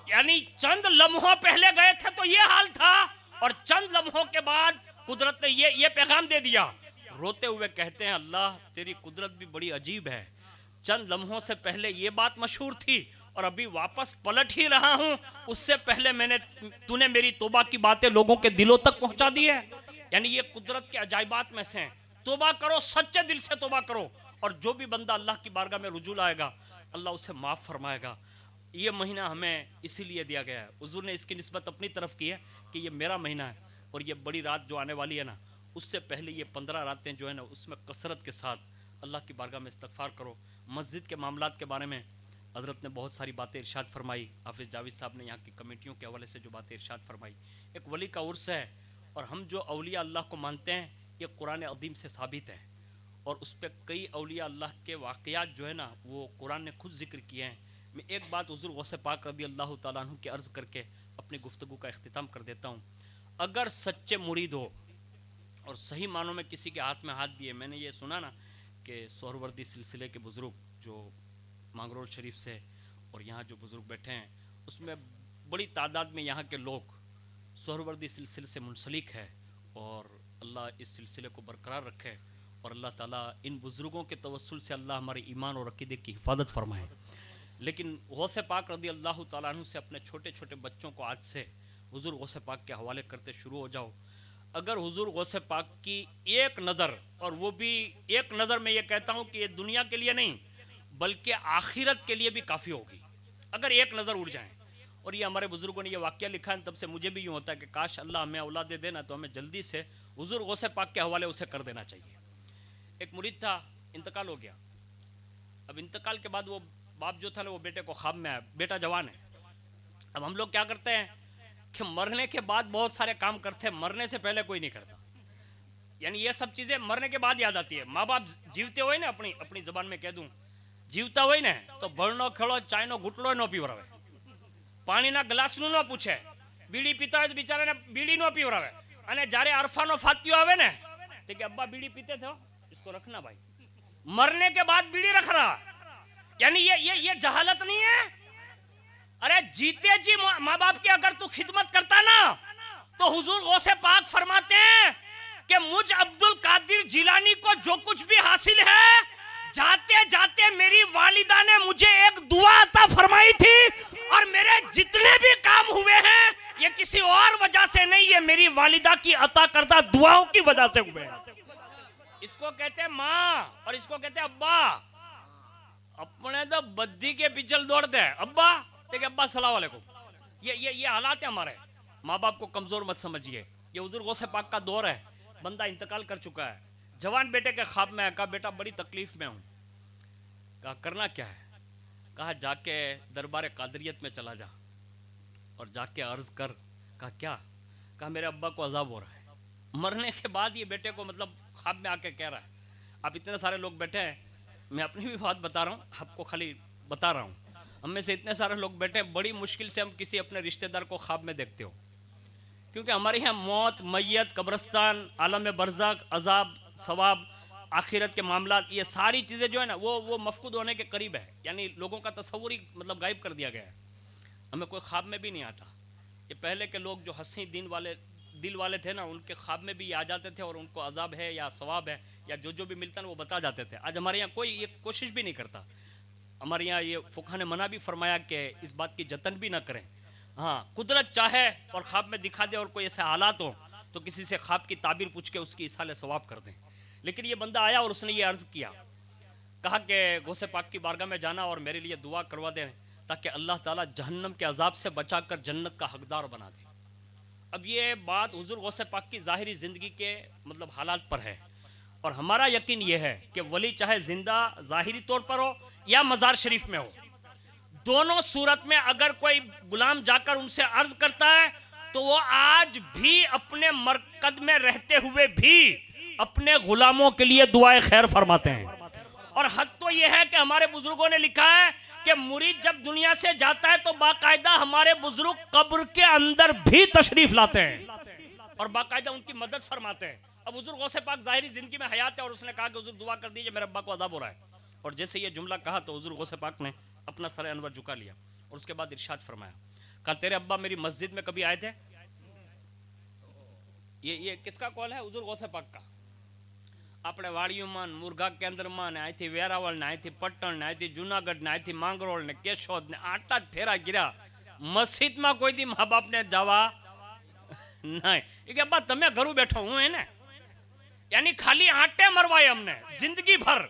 यानी चंद लम्हों पहले गए थे तो ये हाल था, और चंद लम्हों के बाद कुदरत ने ये पैगाम दे दिया। रोते हुए कहते हैं, अल्लाह तेरी कुदरत भी बड़ी अजीब है, चंद लम्हों से पहले ये बात मशहूर थी और अभी वापस पलट ही रहा हूं, उससे पहले तूने मेरी तौबा की बातें लोगों के दिलों तक पहुंचा दी है। यानी ये कुदरत के अजाइबात में से हैं। तौबा करो, सच्चे दिल से तौबा करो, और जो भी बंदा अल्लाह की बारगाह में रुजू लाएगा, अल्लाह उसे माफ़ फरमाएगा। ये महीना हमें इसीलिए दिया गया है, हुजूर ने इसकी निस्बत अपनी तरफ की है कि ये मेरा महीना है, और ये बड़ी रात जो आने वाली है ना, उससे पहले ये 15 रातें जो है ना, उसमें कसरत के साथ अल्लाह की बारगाह में इस्तगफार करो। मस्जिद के मामलात के बारे में हज़रत ने बहुत सारी बातें इरशाद फरमाई। हाफिज़ जावेद साहब ने यहाँ की कमेटियों के हवाले से जो बातें इरशाद फरमाई, एक वली का उर्स है और हम जो औलिया अल्लाह को मानते हैं ये कुरान अदीम से साबित है, और उस पर कई औलिया अल्लाह के वाक़यात जो है ना वो कुरान ने खुद जिक्र किए हैं। मैं एक बात हुज़ूर गौसे पाक रज़ी अल्लाह तआला अन्हु की अर्ज़ करके अपनी गुफ्तगू का इख्तिताम कर देता हूँ। अगर सच्चे मुरीद हो और सही मानों में किसी के हाथ में हाथ दिए, मैंने ये सुना ना कि सोहरवर्दी सिलसिले के बुज़ुर्ग जो मांगरोल शरीफ से और यहाँ जो बुज़ुर्ग बैठे हैं उसमें बड़ी तादाद में यहाँ के लोग सोहरवर्दी सिलसिले से मुंसलिक है, और अल्लाह इस सिलसिले को बरकरार रखे और अल्लाह ताला इन बुज़ुर्गों के तवस्सुल से अल्लाह हमारे ईमान और अक़ीदे की हिफाजत फरमाए। लेकिन गौसे पाक रज़ी अल्लाह तआला अन्हु से अपने छोटे छोटे बच्चों को आज से हुज़ूर गौसे पाक के हवाले करते शुरू हो जाओ। अगर हुज़ूर गौसे पाक की एक नज़र, और वो भी एक नज़र में ये कहता हूँ कि ये दुनिया के लिए नहीं बल्कि आखिरत के लिए भी काफ़ी होगी, अगर एक नज़र उड़ जाए। और ये हमारे बुज़ुर्गों ने ये वाक़या लिखा है, तब से मुझे भी यूँ होता है कि काश अल्लाह हमें औलाद दे देना तो हमें जल्दी से हुज़ूर गौसे पाक के हवाले उसे कर देना चाहिए। एक मुरीद था, इंतकाल हो गया। अब इंतकाल के बाद वो बाप जो था वो बेटे को ख्वाब में आया, बेटा जवान है। अब हम लोग क्या करते हैं कि मरने के बाद बहुत सारे काम करते हैं, मरने से पहले कोई नहीं करता। यानी ये सब चीज़ें मरने के बाद याद आती है। माँ बाप जीवते हुए ना, अपनी ज़बान में कह दूँ, जीवता हुए ना तो भरनो खेलो चायनो घूटलो न पीवरावे, पानीना ग्लासનું ન પૂછે, બીડી પીતા હોય તો બિચારાને બીડી ન પીવરાવે, અને જ્યારે અરફાનો ફાત્યો આવે ને तो कि अब्बा बीड़ी पीते थे, इसको रखना भाई, मरने के बाद बीड़ी रख रहा। यानी ये जहालत नहीं है। अरे जीते जी माँ बाप की अगर तू खिदमत करता ना तो हुजूर गौसे पाक फरमाते हैं कि मुझ अब्दुल कादिर जिलानी को जो कुछ भी हासिल है, जाते जाते मेरी वालिदा ने मुझे एक दुआ अता फरमाई थी, और मेरे जितने भी काम हुए हैं ये किसी और वजह से नहीं, ये मेरी वालिदा की अता करदा दुआओं की वजह से हुए हैं। इसको कहते हैं माँ और इसको कहते हैं अब्बा। अपने तो बद्दी के पीछे दौड़ते हैं, अब्बा देखिए, अब्बा सलाम वालेकुम। ये हालात है हमारे। माँ बाप को कमजोर मत समझिए, ये हुजूर गौसे पाक का दौर है। बंदा इंतकाल कर चुका है, जवान बेटे के ख्वाब में कहा बेटा बड़ी तकलीफ में हूँ। कहा करना क्या है? कहा जाके दरबार कादरियत में चला जा और जाके अर्ज कर। कहा क्या? कहा मेरे अब्बा को अजाब हो रहा है। मरने के बाद ये बेटे को मतलब ख्वाब में आके कह रहा है। आप इतने सारे लोग बैठे हैं, मैं अपनी भी बात बता रहा हूँ, आपको खाली बता रहा हूँ। हम में से इतने सारे लोग बैठे हैं, बड़ी मुश्किल से हम किसी अपने रिश्तेदार को ख्वाब में देखते हो, क्योंकि हमारे यहाँ मौत, मैयत, कब्रस्तान, आलम बरज़ख, अजाब, सवाब, आखिरत के मामला, ये सारी चीज़ें जो है ना वो मफकूद होने के करीब है। यानी लोगों का तस्वुर ही मतलब गायब कर दिया गया है, हमें कोई ख्वाब में भी नहीं आता। ये पहले के लोग जो हंसी दिल वाले थे ना, उनके ख्वाब में भी आ जाते थे और उनको अजाब है या सवाब है या जो भी मिलता ना वो बता जाते थे। आज हमारे यहाँ कोई ये कोशिश भी नहीं करता। हमारे यहाँ ये फुक़हा ने मना भी फरमाया कि इस बात की जतन भी ना करें। हाँ, कुदरत चाहे और ख्वाब में दिखा दे और कोई ऐसे हालात हो तो किसी से ख्वाब की ताबीर पूछ के उसकी इसाले सवाब कर दें। लेकिन ये बंदा आया और उसने ये अर्ज़ किया, कहा कि गौसे पाक की बारगाह में जाना और मेरे लिए दुआ करवा दें ताकि अल्लाह ताला जहन्नम के अजाब से बचाकर जन्नत का हकदार बना दे। अब ये बात हुजूर गौसे पाक की ज़ाहिरी ज़िंदगी के मतलब हालात पर है, और हमारा यकीन ये है कि वली चाहे जिंदा ज़ाहिरी तौर पर हो या मज़ार शरीफ में हो, दोनों सूरत में अगर कोई गुलाम जाकर उनसे अर्ज करता है तो वो आज भी अपने मरकद में रहते हुए भी अपने गुलामों के लिए दुआए खैर फरमाते हैं। और हद तो ये है कि हमारे बुजुर्गों ने लिखा है कि मुरीद जब दुनिया से जाता है तो बाकायदा हमारे बुजुर्ग कब्र के अंदर भी तशरीफ लाते हैं और बाकायदा उनकी मदद फरमाते हैं। अब हुजूर गौसे पाक ज़ाहिरी जिंदगी में हयात है और उसने कहा कि हुजूर दुआ कर दीजिए मेरे अब्बा को अज़ाब हो रहा है, और जैसे ये जुमला कहा तो हुजूर गौसे पाक ने अपना सर अनवर झुका लिया और उसके बाद इरशाद फरमाया, कहा तेरे अब्बा मेरी मस्जिद में कभी आए थे? ये किसका कॉल है? हुजूर गौसे पाक का। अपने वाड़ियों में, मुर्गा केंद्र में, आई थी वेरावल ने, आई थी पट्टन ने, आई थी जूनागढ़ ने, आई थी मांगरोल ने, केशोद ने, आटा फेरा गिरा मस्जिद में कोई दी माँ बाप ने जावा नहीं। अब्बा तमे घरू बैठो हूँ है ना, यानी खाली आटे मरवाए हमने जिंदगी भर।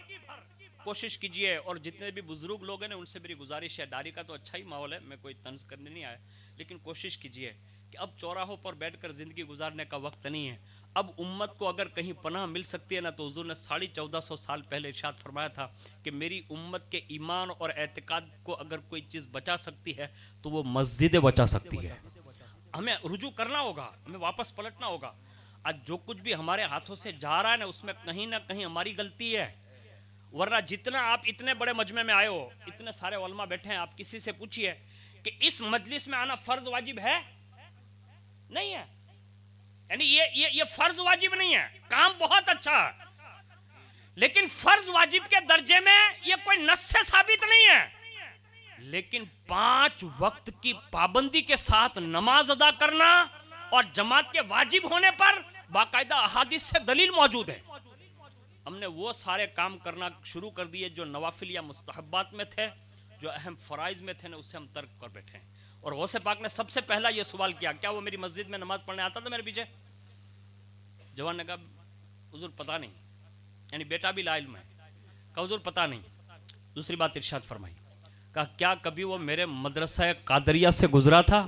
कोशिश कीजिए, और जितने भी बुजुर्ग लोग हैं ना उनसे मेरी गुजारिश है, दारी का तो अच्छा ही माहौल है, मैं कोई तंज करने नहीं आया, लेकिन कोशिश कीजिए कि अब चौराहों पर बैठकर जिंदगी गुजारने का वक्त नहीं है। अब उम्मत को अगर कहीं पनाह मिल सकती है ना तो हुजूर ने 1450 साल पहले इरशाद फरमाया था कि मेरी उम्मत के ईमान और एतकाद को अगर कोई चीज़ बचा सकती है तो वो मस्जिदें बचा सकती है। हमें रुजू करना होगा, हमें वापस पलटना होगा। आज जो कुछ भी हमारे हाथों से जा रहा है ना, उसमें कहीं ना कहीं हमारी गलती है। वरना जितना आप इतने बड़े मजमे में आए हो, इतने सारे उलमा बैठे हैं, आप किसी से पूछिए कि इस मजलिस में आना फर्ज वाजिब है? नहीं है। यानी ये फर्ज वाजिब नहीं है। काम बहुत अच्छा है, लेकिन फर्ज वाजिब के दर्जे में ये कोई नस से साबित नहीं है। लेकिन 5 वक्त की पाबंदी के साथ नमाज अदा करना और जमात के वाजिब होने पर बाकायदा अहादीस से दलील मौजूद है। हमने वो सारे काम करना शुरू कर दिए जो नवाफिल या मुस्तहब्बात में थे, जो अहम फराइज में थे ना, उससे हम तर्क कर बैठे हैं। और गौसे पाक ने सबसे पहला ये सवाल किया, क्या वो मेरी मस्जिद में नमाज पढ़ने आता था मेरे पीछे? जवान ने कहा हुजूर पता नहीं, यानी बेटा भी ला इल्म है। कहा हुजूर पता नहीं। दूसरी बात इरशाद फरमाई, कहा क्या कभी वो मेरे मदरसा कादरिया से गुजरा था?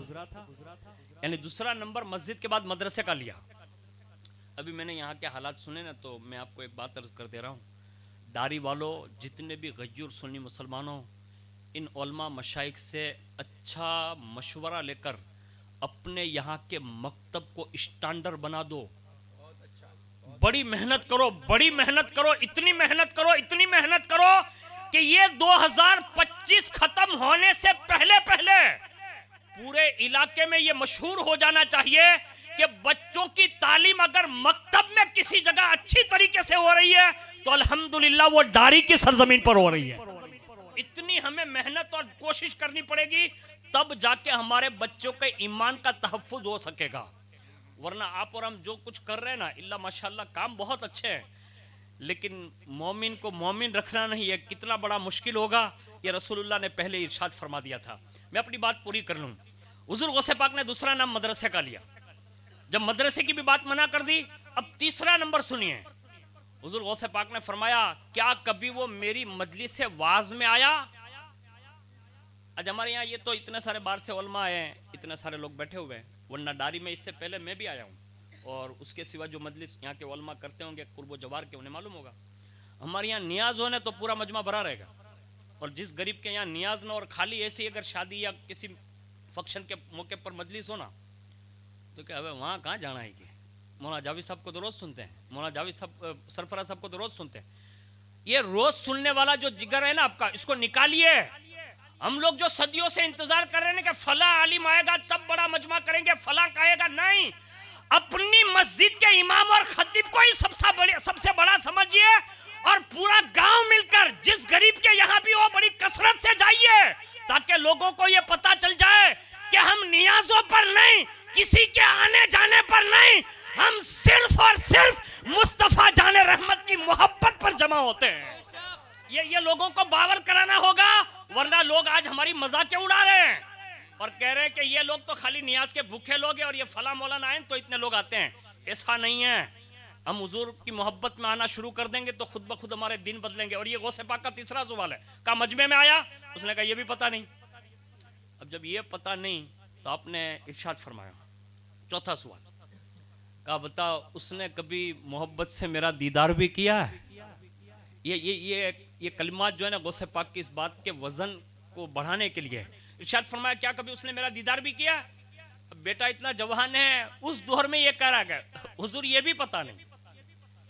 यानी दूसरा नंबर मस्जिद के बाद मदरसे का लिया। अभी मैंने यहाँ के हालात सुने ना, तो मैं आपको एक बात अर्ज कर दे रहा हूँ। दारी वालों, जितने भी गय्यूर सुन्नी मुसलमानों, इन उलमा मशाइख से अच्छा मशवरा लेकर अपने यहाँ के मकतब को स्टैंडर्ड बना दो। बड़ी मेहनत करो, बड़ी मेहनत करो, इतनी मेहनत करो, इतनी मेहनत करो कि ये 2025 खत्म होने से पहले पहले पूरे इलाके में ये मशहूर हो जाना चाहिए कि बच्चों की तालीम अगर मकतब में किसी जगह अच्छी तरीके से हो रही है तो अल्हम्दुलिल्लाह वो दारी की सरजमीन पर हो रही है। इतनी हमें मेहनत और कोशिश करनी पड़ेगी, तब जाके हमारे बच्चों के ईमान का तहफ्फुज हो सकेगा। वरना आप और हम जो कुछ कर रहे हैं ना, इल्ला माशाल्लाह काम बहुत अच्छे हैं, लेकिन मोमिन को मोमिन रखना नहीं है, कितना बड़ा मुश्किल होगा, ये रसूलुल्लाह ने पहले इरशाद फरमा दिया था। मैं अपनी बात पूरी कर लूँ। हुजूर गौसे पाक ने दूसरा नाम मदरसे का लिया। जब मदरसे की भी बात मना कर दी, अब तीसरा नंबर सुनिए। हुजूर गौसे पाक ने फरमाया, क्या कभी वो मेरी मजलिस से वाज में आया? आज हमारे यहाँ ये तो इतने सारे बाहर से उलमा आए हैं, इतने सारे लोग बैठे हुए हैं, वरना डारी में इससे पहले मैं भी आया हूँ। और उसके सिवा जो मजलिस यहाँ के उलमा करते होंगे कुर्बो जवार के, उन्हें मालूम होगा। हमारे यहाँ नियाज होने तो पूरा मजमा भरा रहेगा, और जिस गरीब के यहाँ नियाज न और खाली ऐसी अगर शादी या किसी फंक्शन के मौके पर मजलिस हो ना, तो क्या अब वहाँ कहाँ जाना है? कि मौलाना जावेद साहब को तो रोज सुनते हैं, मौलाना जावेद साहब, सरफराज साहब को तो रोज सुनते हैं। ये रोज सुनने वाला जो जिगर है ना आपका, इसको निकालिए। हम लोग जो सदियों से इंतजार कर रहे हैं कि फला आलिम आएगा तब बड़ा मजमा करेंगे, फला कहेगा, नहीं, अपनी मस्जिद के इमाम और खतीब को ही सबसे बड़ा समझिए, और पूरा गांव मिलकर जिस गरीब के यहाँ भी हो बड़ी कसरत से जाइए, ताकि लोगों को ये पता चल जाए कि हम नियाजों पर नहीं, किसी के आने जाने पर नहीं, हम सिर्फ और सिर्फ मुस्तफा जाने रहमत की मोहब्बत पर जमा होते हैं। ये लोगों को बावर कराना होगा, वरना लोग आज हमारी मजाकें उड़ा रहे हैं और कह रहे हैं कि ये लोग तो खाली नियाज के भूखे लोग हैं और ये फला मौलाना आए तो इतने लोग आते हैं। ऐसा नहीं है। हम हुजूर की मोहब्बत में आना शुरू कर देंगे तो खुद ब खुद हमारे दिन बदलेंगे। और ये गौसे पाक का तीसरा सवाल है, कहा मजमे में आया? उसने कहा ये भी पता नहीं। अब जब ये पता नहीं तो आपने इरशाद फरमाया, चौथा सवाल, कहा बता उसने कभी मोहब्बत से मेरा दीदार भी किया है? ये कलिमात जो है ना गौसे पाक की इस बात के वजन को बढ़ाने के लिए इरशाद फरमाया, क्या कभी उसने मेरा दीदार भी किया? अब बेटा इतना जवान है, उस दौर में ये कह रहा है, हुजूर ये भी पता नहीं।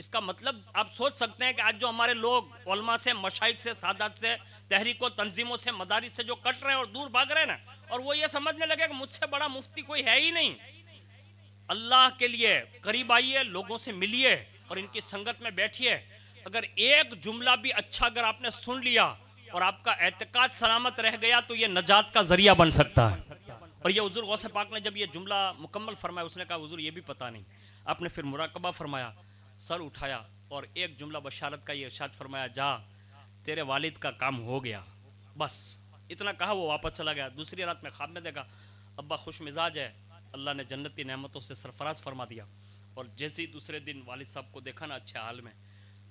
इसका मतलब आप सोच सकते हैं कि आज जो हमारे लोग उलमा से, मशाइख से, सादात से, तहरीकों, तंजीमों से, मदारिस से जो कट रहे हैं और दूर भाग रहे हैं ना, और वो ये समझने लगे कि मुझसे बड़ा मुफ्ती कोई है ही नहीं। अल्लाह के लिए करीब आइए, लोगों से मिलिए और इनकी संगत में बैठिए। अगर एक जुमला भी अच्छा अगर आपने सुन लिया और आपका एतकाद सलामत रह गया तो ये नजात का जरिया बन सकता है। और ये हुजूर गौसे पाक ने जब ये जुमला मुकम्मल फरमाया, उसने कहा हुजूर ये भी पता नहीं। आपने फिर मुराकबा फरमाया, सर उठाया और एक जुमला बशारत का ये इरशाद फरमाया, जा तेरे वालिद का काम हो गया। बस इतना कहा, वो वापस चला गया। दूसरी रात में ख्वाब में देखा अब्बा खुश मिजाज है, अल्लाह ने जन्नती नेमतों से सरफराज फरमा दिया। और जैसे ही दूसरे दिन वालिद साहब को देखा ना अच्छे हाल में,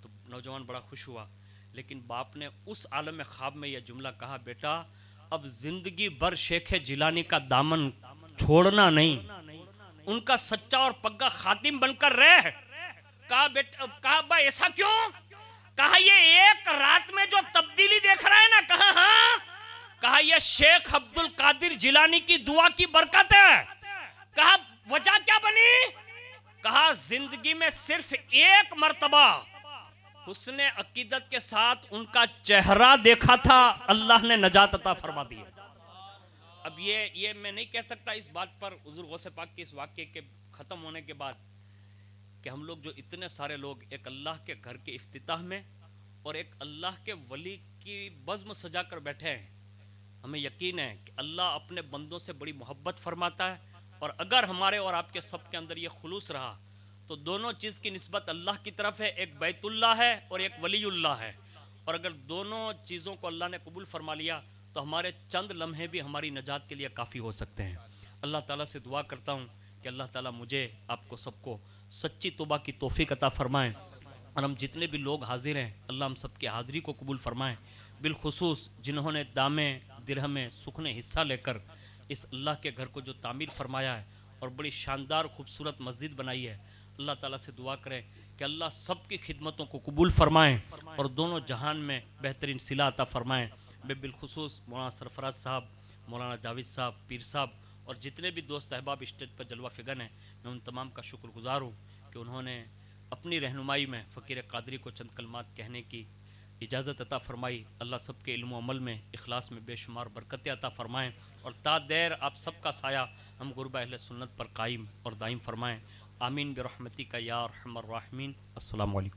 तो नौजवान बड़ा खुश हुआ। लेकिन बाप ने उस आलम में ख्वाब में यह जुमला कहा, बेटा अब जिंदगी भर शेख जिलानी का दामन छोड़ना नहीं, उनका सच्चा और पक्का खातिम बनकर रह। कहा बेटा, कहा अब्बा ऐसा क्यों? कहा ये एक रात में जो तब्दीली देख रहा है ना, कहा हाँ, कहा ये शेख अब्दुल कादिर जिलानी की दुआ की बरकत है। कहा वजह क्या बनी? कहा जिंदगी में सिर्फ एक मर्तबा हुस्ने अकीदत के साथ उनका चेहरा देखा था, अल्लाह ने नजात अता फरमा दी है। अब ये मैं नहीं कह सकता इस बात पर हुजूर गौसे पाक के इस वाक्य के ख़त्म होने के बाद कि हम लोग जो इतने सारे लोग एक अल्लाह के घर के इफ्तिताह में और एक अल्लाह के वली की बज़्म सजा कर बैठे हैं, हमें यकीन है कि अल्लाह अपने बंदों से बड़ी मोहब्बत फरमाता है। और अगर हमारे और आपके सब के अंदर ये खुलूस रहा तो दोनों चीज़ की निस्बत अल्लाह की तरफ है, एक बैतुल्लाह है और एक वलीउल्लाह है। और अगर दोनों चीज़ों को अल्लाह ने कबूल फरमा लिया तो हमारे चंद लम्हे भी हमारी नजात के लिए काफ़ी हो सकते हैं। अल्लाह ताला से दुआ करता हूँ कि अल्लाह ताला मुझे आपको सबको सच्ची तौबा की तौफीक अता फरमाएँ और हम जितने भी लोग हाजिर हैं अल्लाह हम सब की हाज़िरी को कबूल फरमाएँ। बिलखुसूस जिन्होंने दामे दिरहमे सुखने हिस्सा लेकर इस अल्लाह के घर को जो तामीर फरमाया है और बड़ी शानदार खूबसूरत मस्जिद बनाई है, अल्लाह ताला से दुआ करें कि अल्लाह सब की खिदमतों को कबूल फरमाएँ और दोनों जहान में बेहतरीन सिला अता फरमाएँ। मैं बिलखुसूस मौलाना सरफराज साहब, मौलाना जावेद साहब, पीर साहब और जितने भी दोस्त अहबाब स्टेज पर जलवा फिगन हैं, मैं उन तमाम का शुक्रगुजार हूँ कि उन्होंने अपनी रहनुमाई में फ़कीर कादरी को चंद कलमात कहने की इजाज़त अता फ़रमाई। अल्लाह सब के इल्म अमल में इखलास में बेशुमार बरकतें अता फ़रमाएँ और ता देर आप सब का साया हम गुरबा अहले सुन्नत पर कायम और दायम फ़रमाएँ। आमीन बिरहमती का या अरहमर राहिमीन। अस्सलामु अलैकुम।